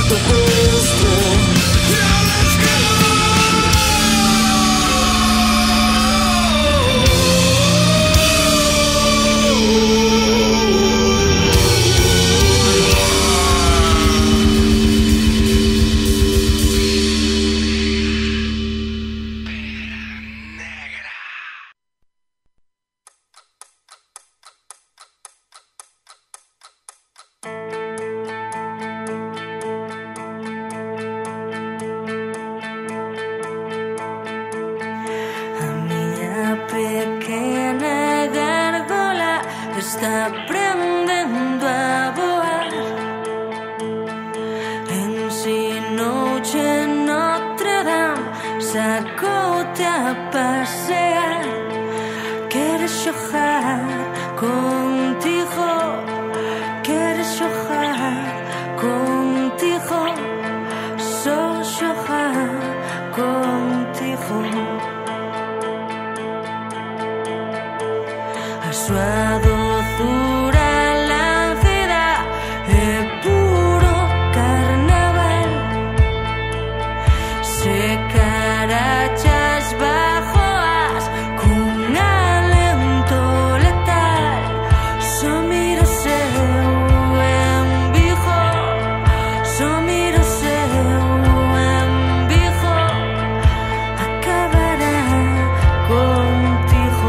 the wisdom. Está aprendendo a voar. Ensinouche en Notre Dame, sacoute a pasear. Queres xogar contigo, queres xogar contigo, só xogar contigo. A súa dozura lancida é puro carnaval. Se carachas bajo as cun alento letal. Só miro seu en Vigo, só miro seu en Vigo. Acabará contigo.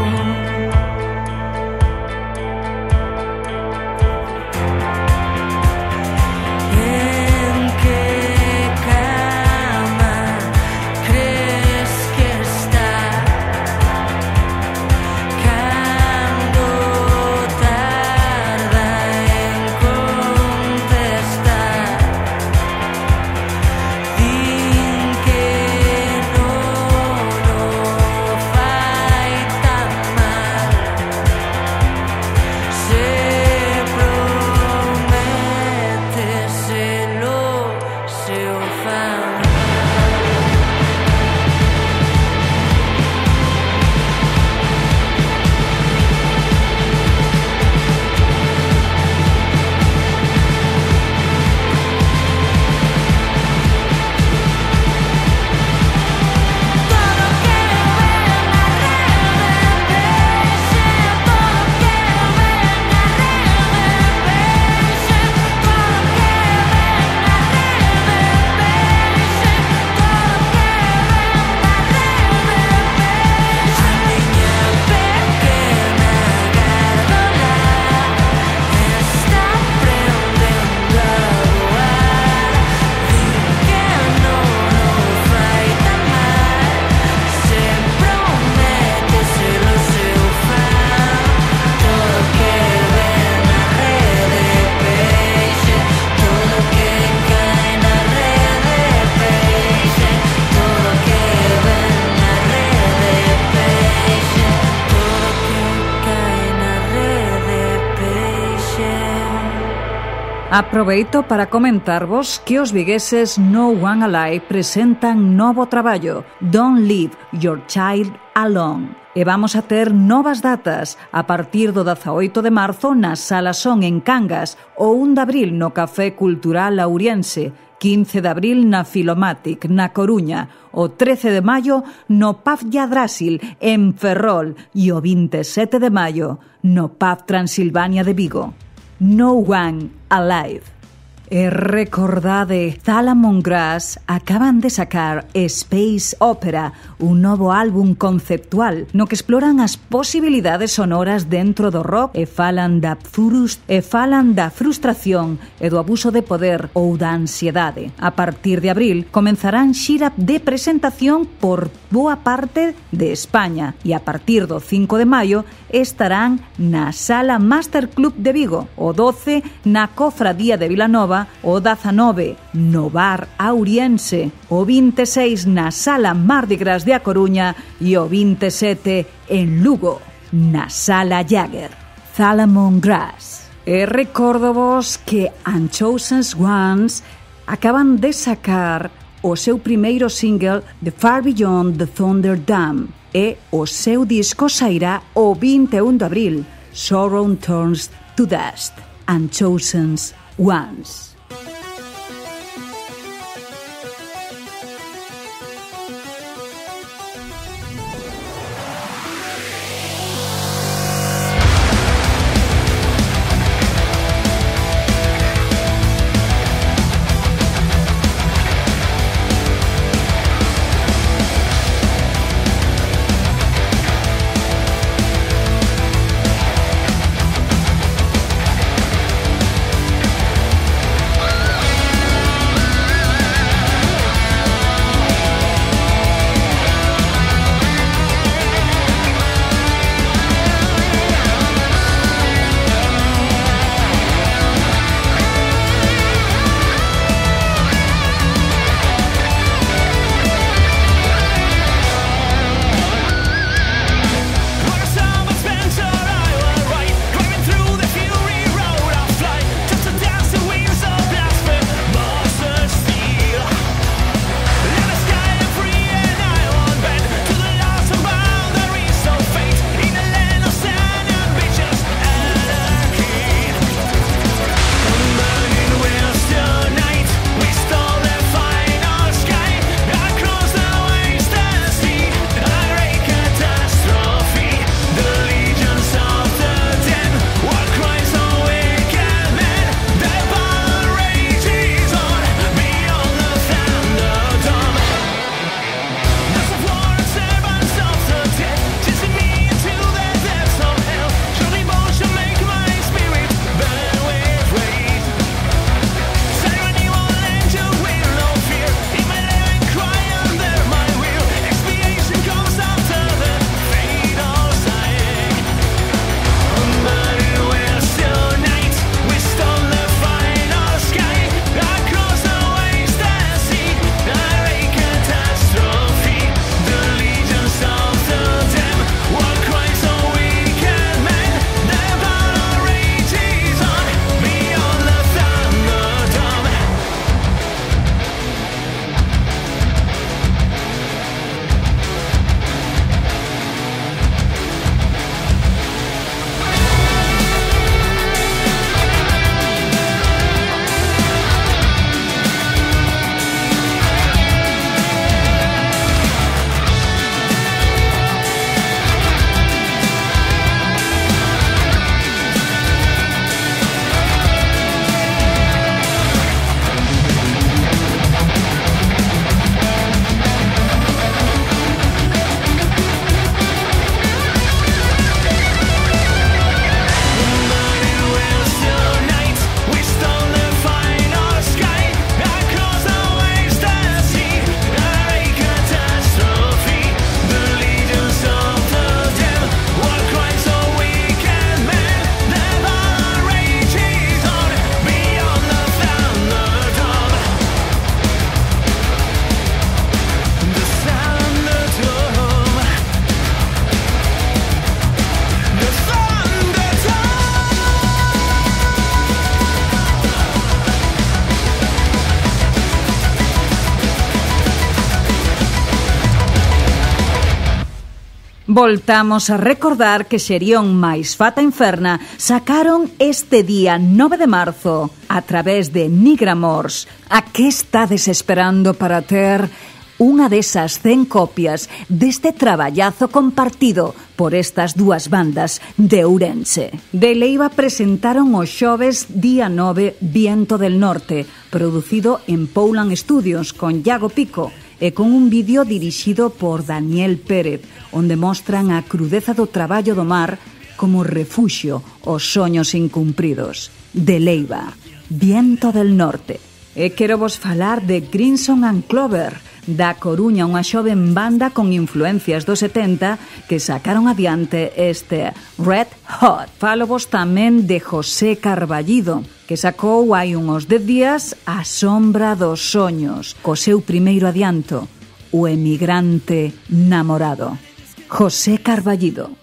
Aproveito para comentarvos que os vigueses No One Alive presentan novo traballo, Don't Leave Your Child Alone. E vamos a ter novas datas a partir do 18 de marzo na Sala Son en Cangas, o 1 de abril no Café Cultural Auriense, 15 de abril na Filomatic, na Coruña, o 13 de maio no Pub Yggdrasil, en Ferrol, e o 27 de maio no Pub Transilvania de Vigo. No One Alive. E recordade, Thalamon Grass acaban de sacar Space Opera, un novo álbum conceptual no que exploran as posibilidades sonoras dentro do rock e falan da frustración e do abuso de poder ou da ansiedade. A partir de abril comenzarán xira de presentación por boa parte de España e a partir do 5 de maio estarán na Sala Master Club de Vigo, o 12 na Cofradía de Vilanova, o 19 no Bar Auriense, o 26 na Sala Mardi Gras de A Coruña e o 27 en Lugo, na Sala Jagger. Thalamon Grass. E recórdovos que Unchosen Ones acaban de sacar o seu primeiro single The Far Beyond the Thunder Dam e o seu disco sairá o 21 de abril, Sorrow Turns to Dust. Unchosen Ones. Voltamos a recordar que Xerión máis Fata Inferna sacaron este día 9 de marzo a través de Nigramors. A que estades esperando para ter unha desas 100 copias deste traballazo compartido por estas dúas bandas de Ourense? De Leiva presentaron o xoves día 9 Viento del Norte, producido en Poulan Studios con Iago Pico, e con un vídeo dirixido por Daniel Pérez, onde mostran a crudeza do traballo do mar como refuxio aos soños incumpridos. De Leiva, Viento del Norte. E quero vos falar de Crimson and Clover, da Coruña, unha xoven banda con influencias dos 70 que sacaron adiante este Red Hot. Falo vos tamén de José Carballido, que sacou hai uns 10 días A Sombra dos Soños, co seu primeiro adianto, O Emigrante Namorado. José Carballido.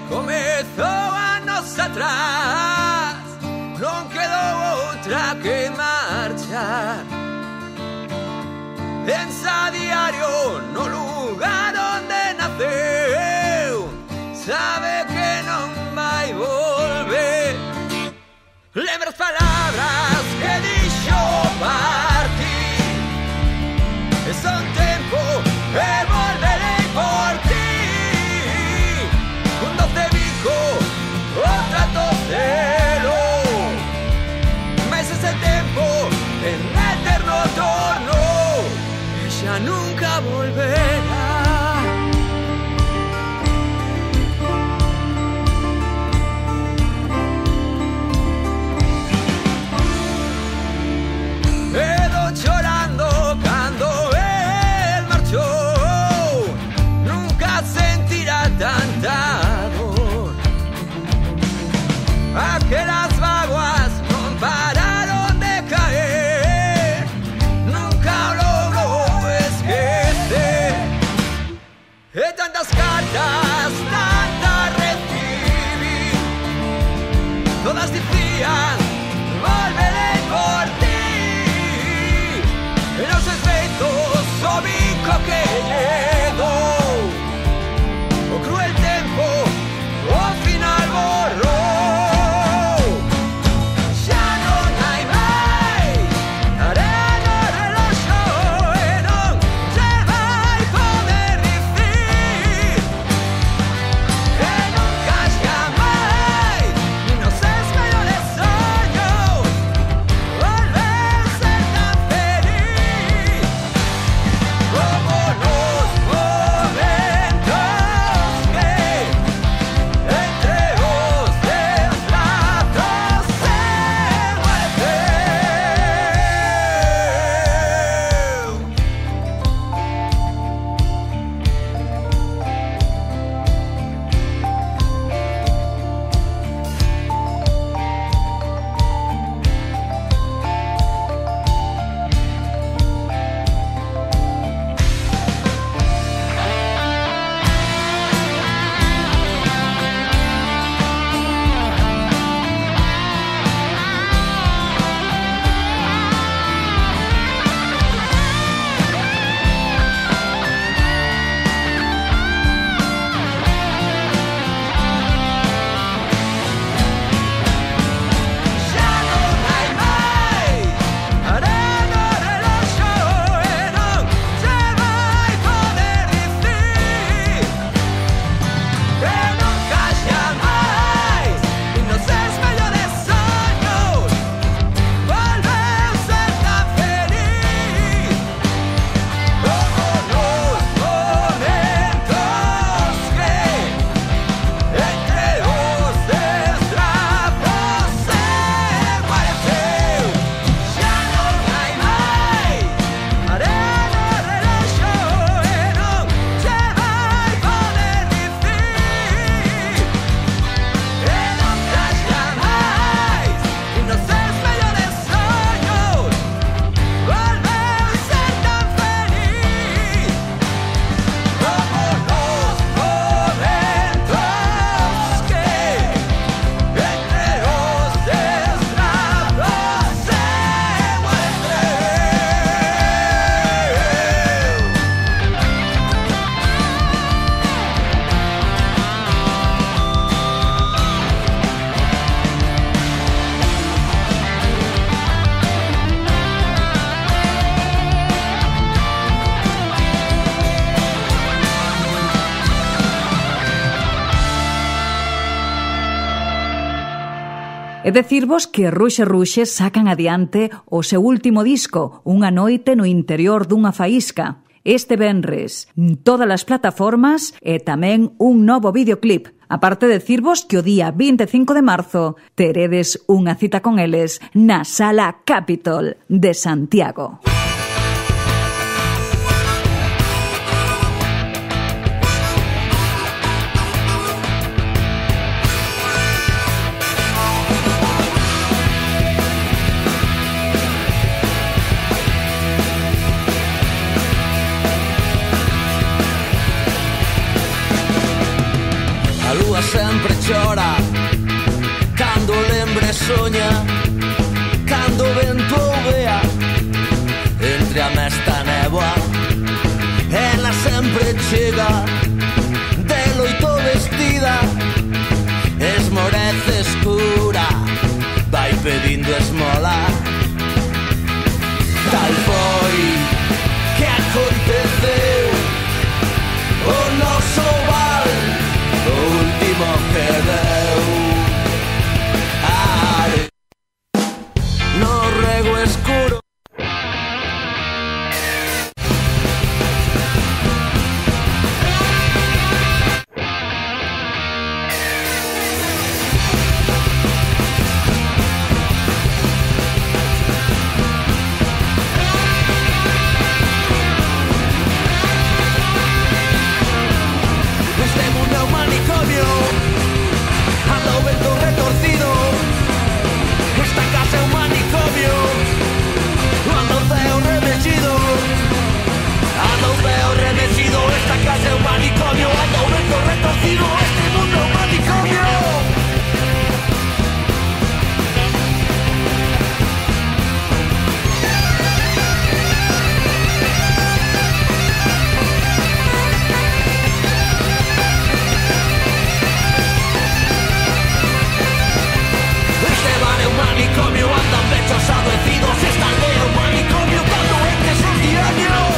Comezou anos atrás, non quedou outra que marchar. Pensa a diario no lugar onde naceu, sabe que non vai volver. Lembra as palabras que dixo partir, e son tempo e volverei por ti. Outra do cero, mas ese tempo en eterno torno e xa nunca volverá. Quedo chorando cando el marchou, nunca sentirá tanta aquelas vaguas non pararon de caer, nunca logrou esquecer. E tantas cartas, tantas recibí, todas dicían volverei por ti. E nos espeitos o bico que llegou, o cruel tempo o final borrou. Soy E decirvos que Ruxe Ruxe sacan adiante o seu último disco, Unha noite no interior dunha faísca. Este venres, todas as plataformas e tamén un novo videoclip. Aparte de decirvos que o día 25 de marzo teredes unha cita con eles na Sala Capitol de Santiago. A lúa sempre chora cando lembre soña, cando o vento ovea entre a mesta néboa. Ela sempre chega de loito vestida, esmorece escura, vai pedindo esmola. Tal foi que aconteceu o noso val, o último que deu no rego escuro. Este mundo é un manicomio, anda o vento retorcido. Esta casa é un manicomio, anda o ceo remexido. Anda o ceo remexido, esta casa é un manicomio, anda o vento retorcido. Este mundo é un manicomio. Este bar é un manicomio, andan pechos adoecidos. Esta aldea é un manicomio, cando entres os diaños.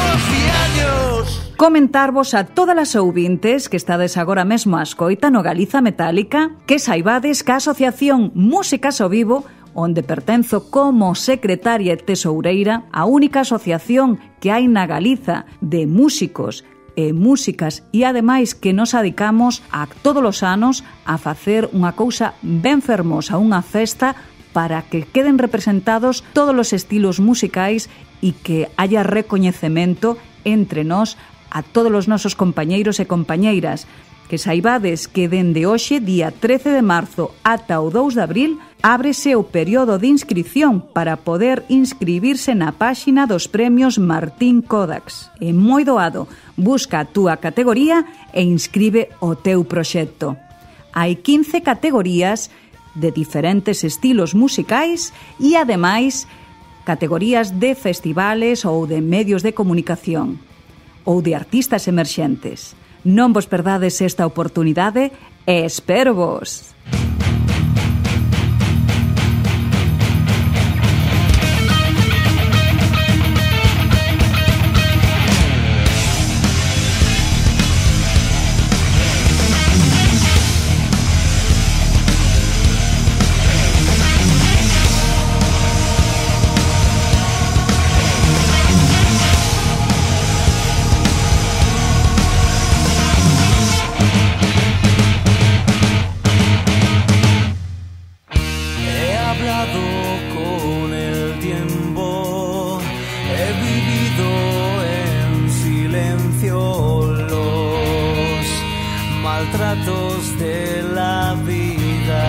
Os diaños. Comentarvos a todas as ouvintes que estades agora mesmo a escoita no Galiza Metálica que saibades que a Asociación Músicas ao Vivo, onde pertenzo como secretaria e tesoureira, a única asociación que hai na Galiza de músicos e músicas e ademais que nos adicamos a todos os anos a facer unha cousa ben fermosa, unha festa para que queden representados todos os estilos musicais e que haya recoñecemento entre nós a todos os nosos compañeiros e compañeiras. Que saibades que dende hoxe, día 13 de marzo ata o 2 de abril, ábrese o período de inscripción para poder inscribirse na páxina dos premios Martín Kodax. É moi doado, busca a túa categoría e inscribe o teu proxecto. Hai 15 categorías de diferentes estilos musicais e, ademais, categorías de festivales ou de medios de comunicación ou de artistas emerxentes. Non vos perdades esta oportunidade e espero vos. Maltratos de la vida.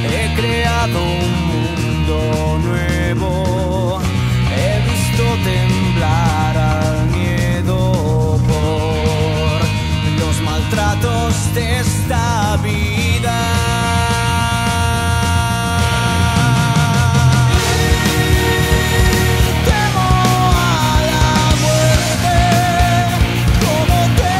He creado un mundo nuevo, he visto temblar al miedo por los maltratos de esta vida. Temo a la muerte, como te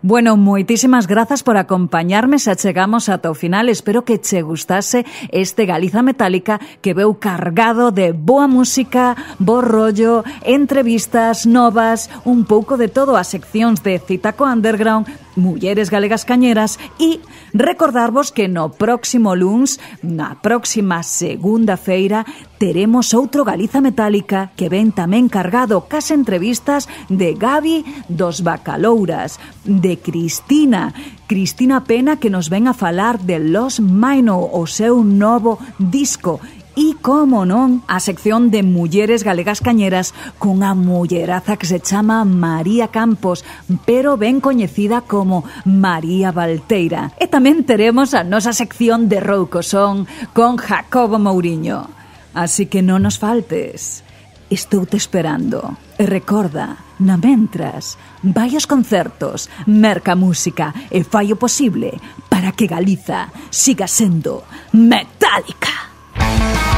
Bueno, moitísimas grazas por acompañarme, xa chegamos ata o final. Espero que che gustase este Galiza Metálica que veu cargado de boa música, bo rollo, entrevistas novas, un pouco de todo, as seccións de Citaco Underground, Mulleres Galegas Cañeras e recordarvos que no próximo luns, na próxima segunda feira, teremos outro Galiza Metálica que ven tamén cargado cas entrevistas de Gabi dos Bacalouras, de Cristina Pena, que nos ven a falar de Los Maino, o seu novo disco. E, como non, a sección de Mulleres Galegas Cañeras cunha mulleraza que se chama María Campos, pero ben coñecida como María Valteira. E tamén teremos a nosa sección de Roucosón con Jacobo Mouriño. Así que non nos faltes. Estou te esperando. E recorda, na mentras, vai aos concertos, merca música e fai o posible para que Galiza siga sendo metálica. Shine.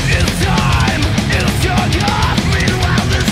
It's time, it'll shock us. Meanwhile, this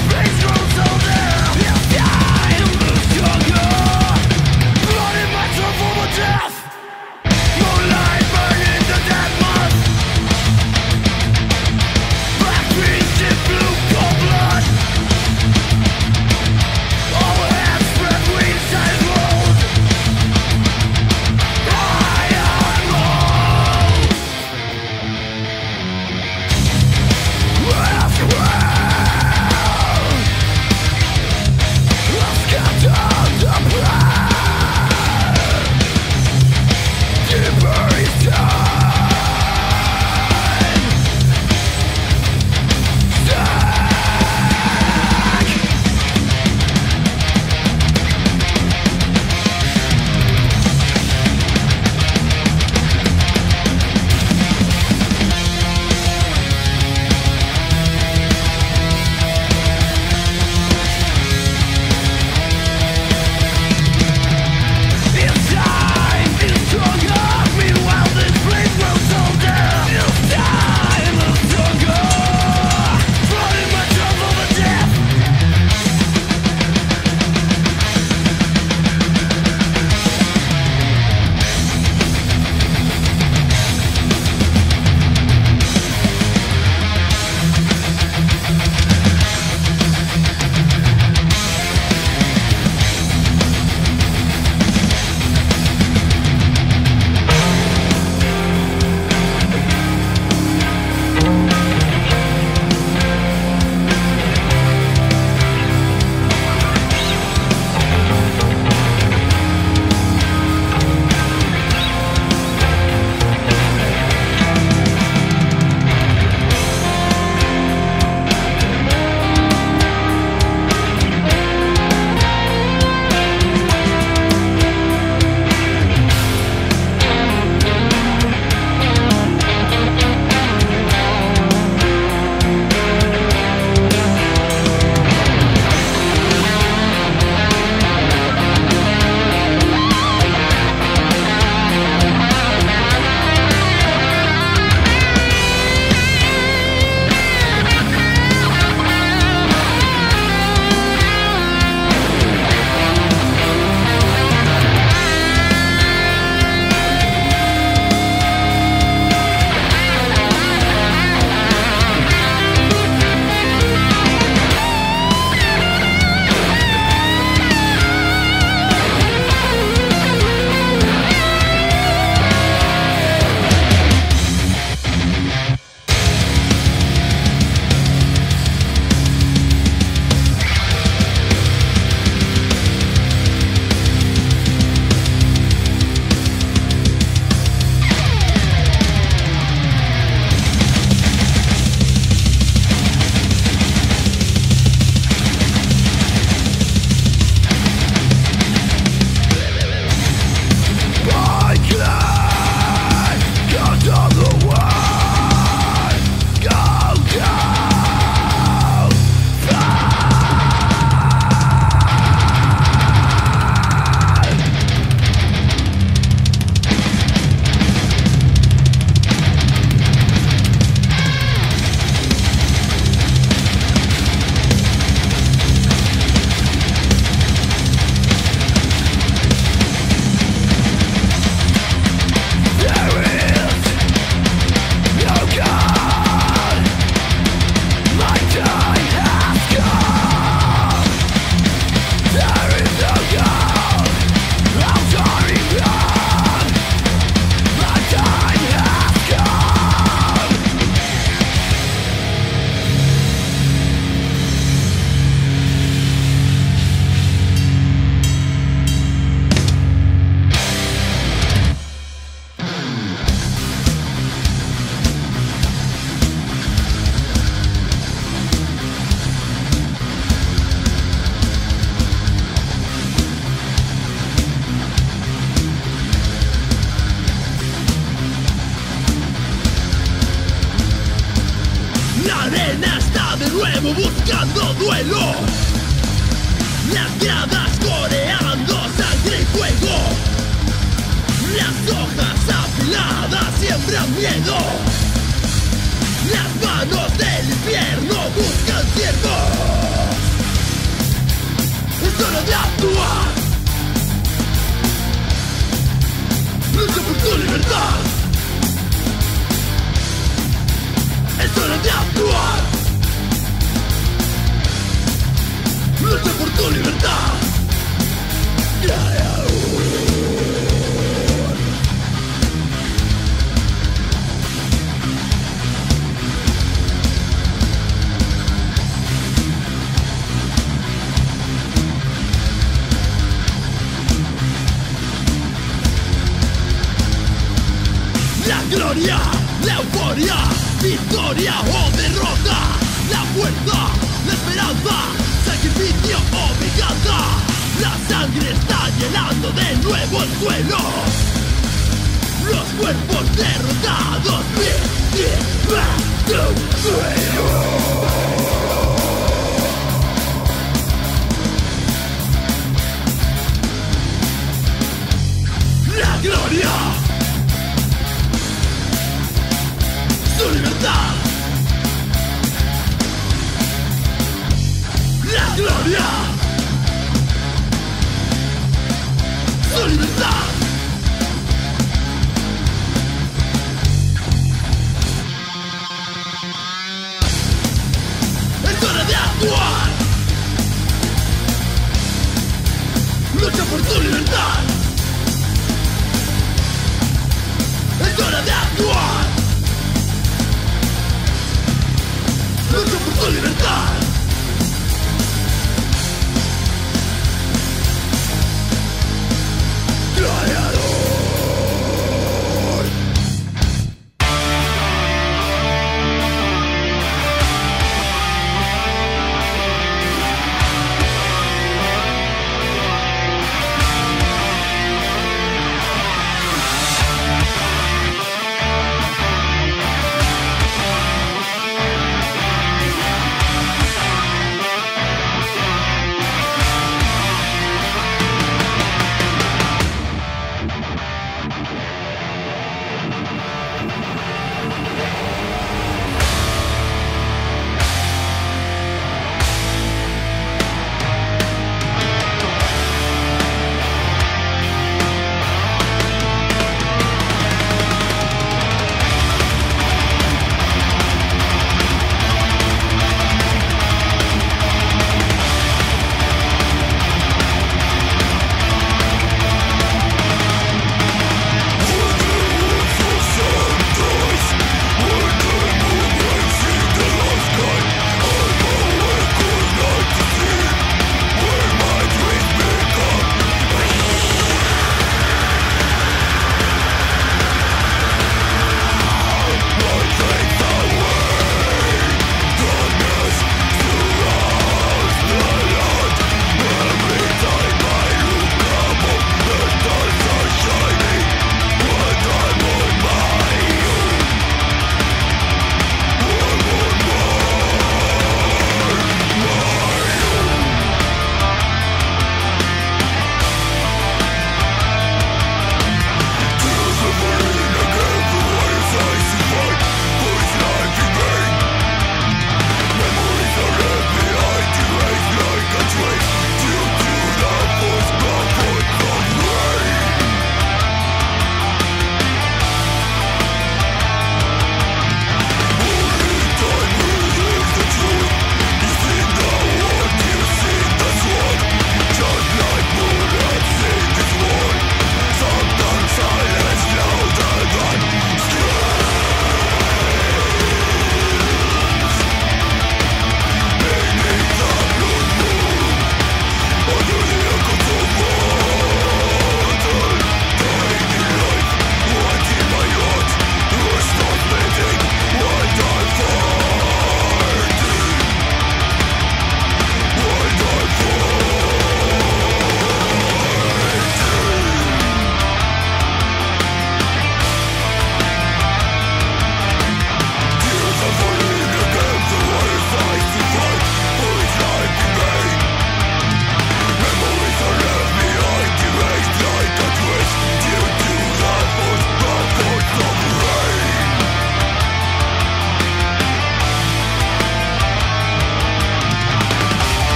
duelo. Las gradas coreando sangre y fuego. Las hojas afiladas siembran miedo. Las manos del infierno buscan siervos. Es hora de actuar. Lucha por tu libertad. Es hora de actuar. Lucha por tu libertad. La gloria, la euforia, victoria o derrota, la fuerza, la esperanza, sacrificio o venganza. La sangre está llenando de nuevo el suelo. Los cuerpos derrotados vivan tu suelo. La gloria, su libertad. La gloria,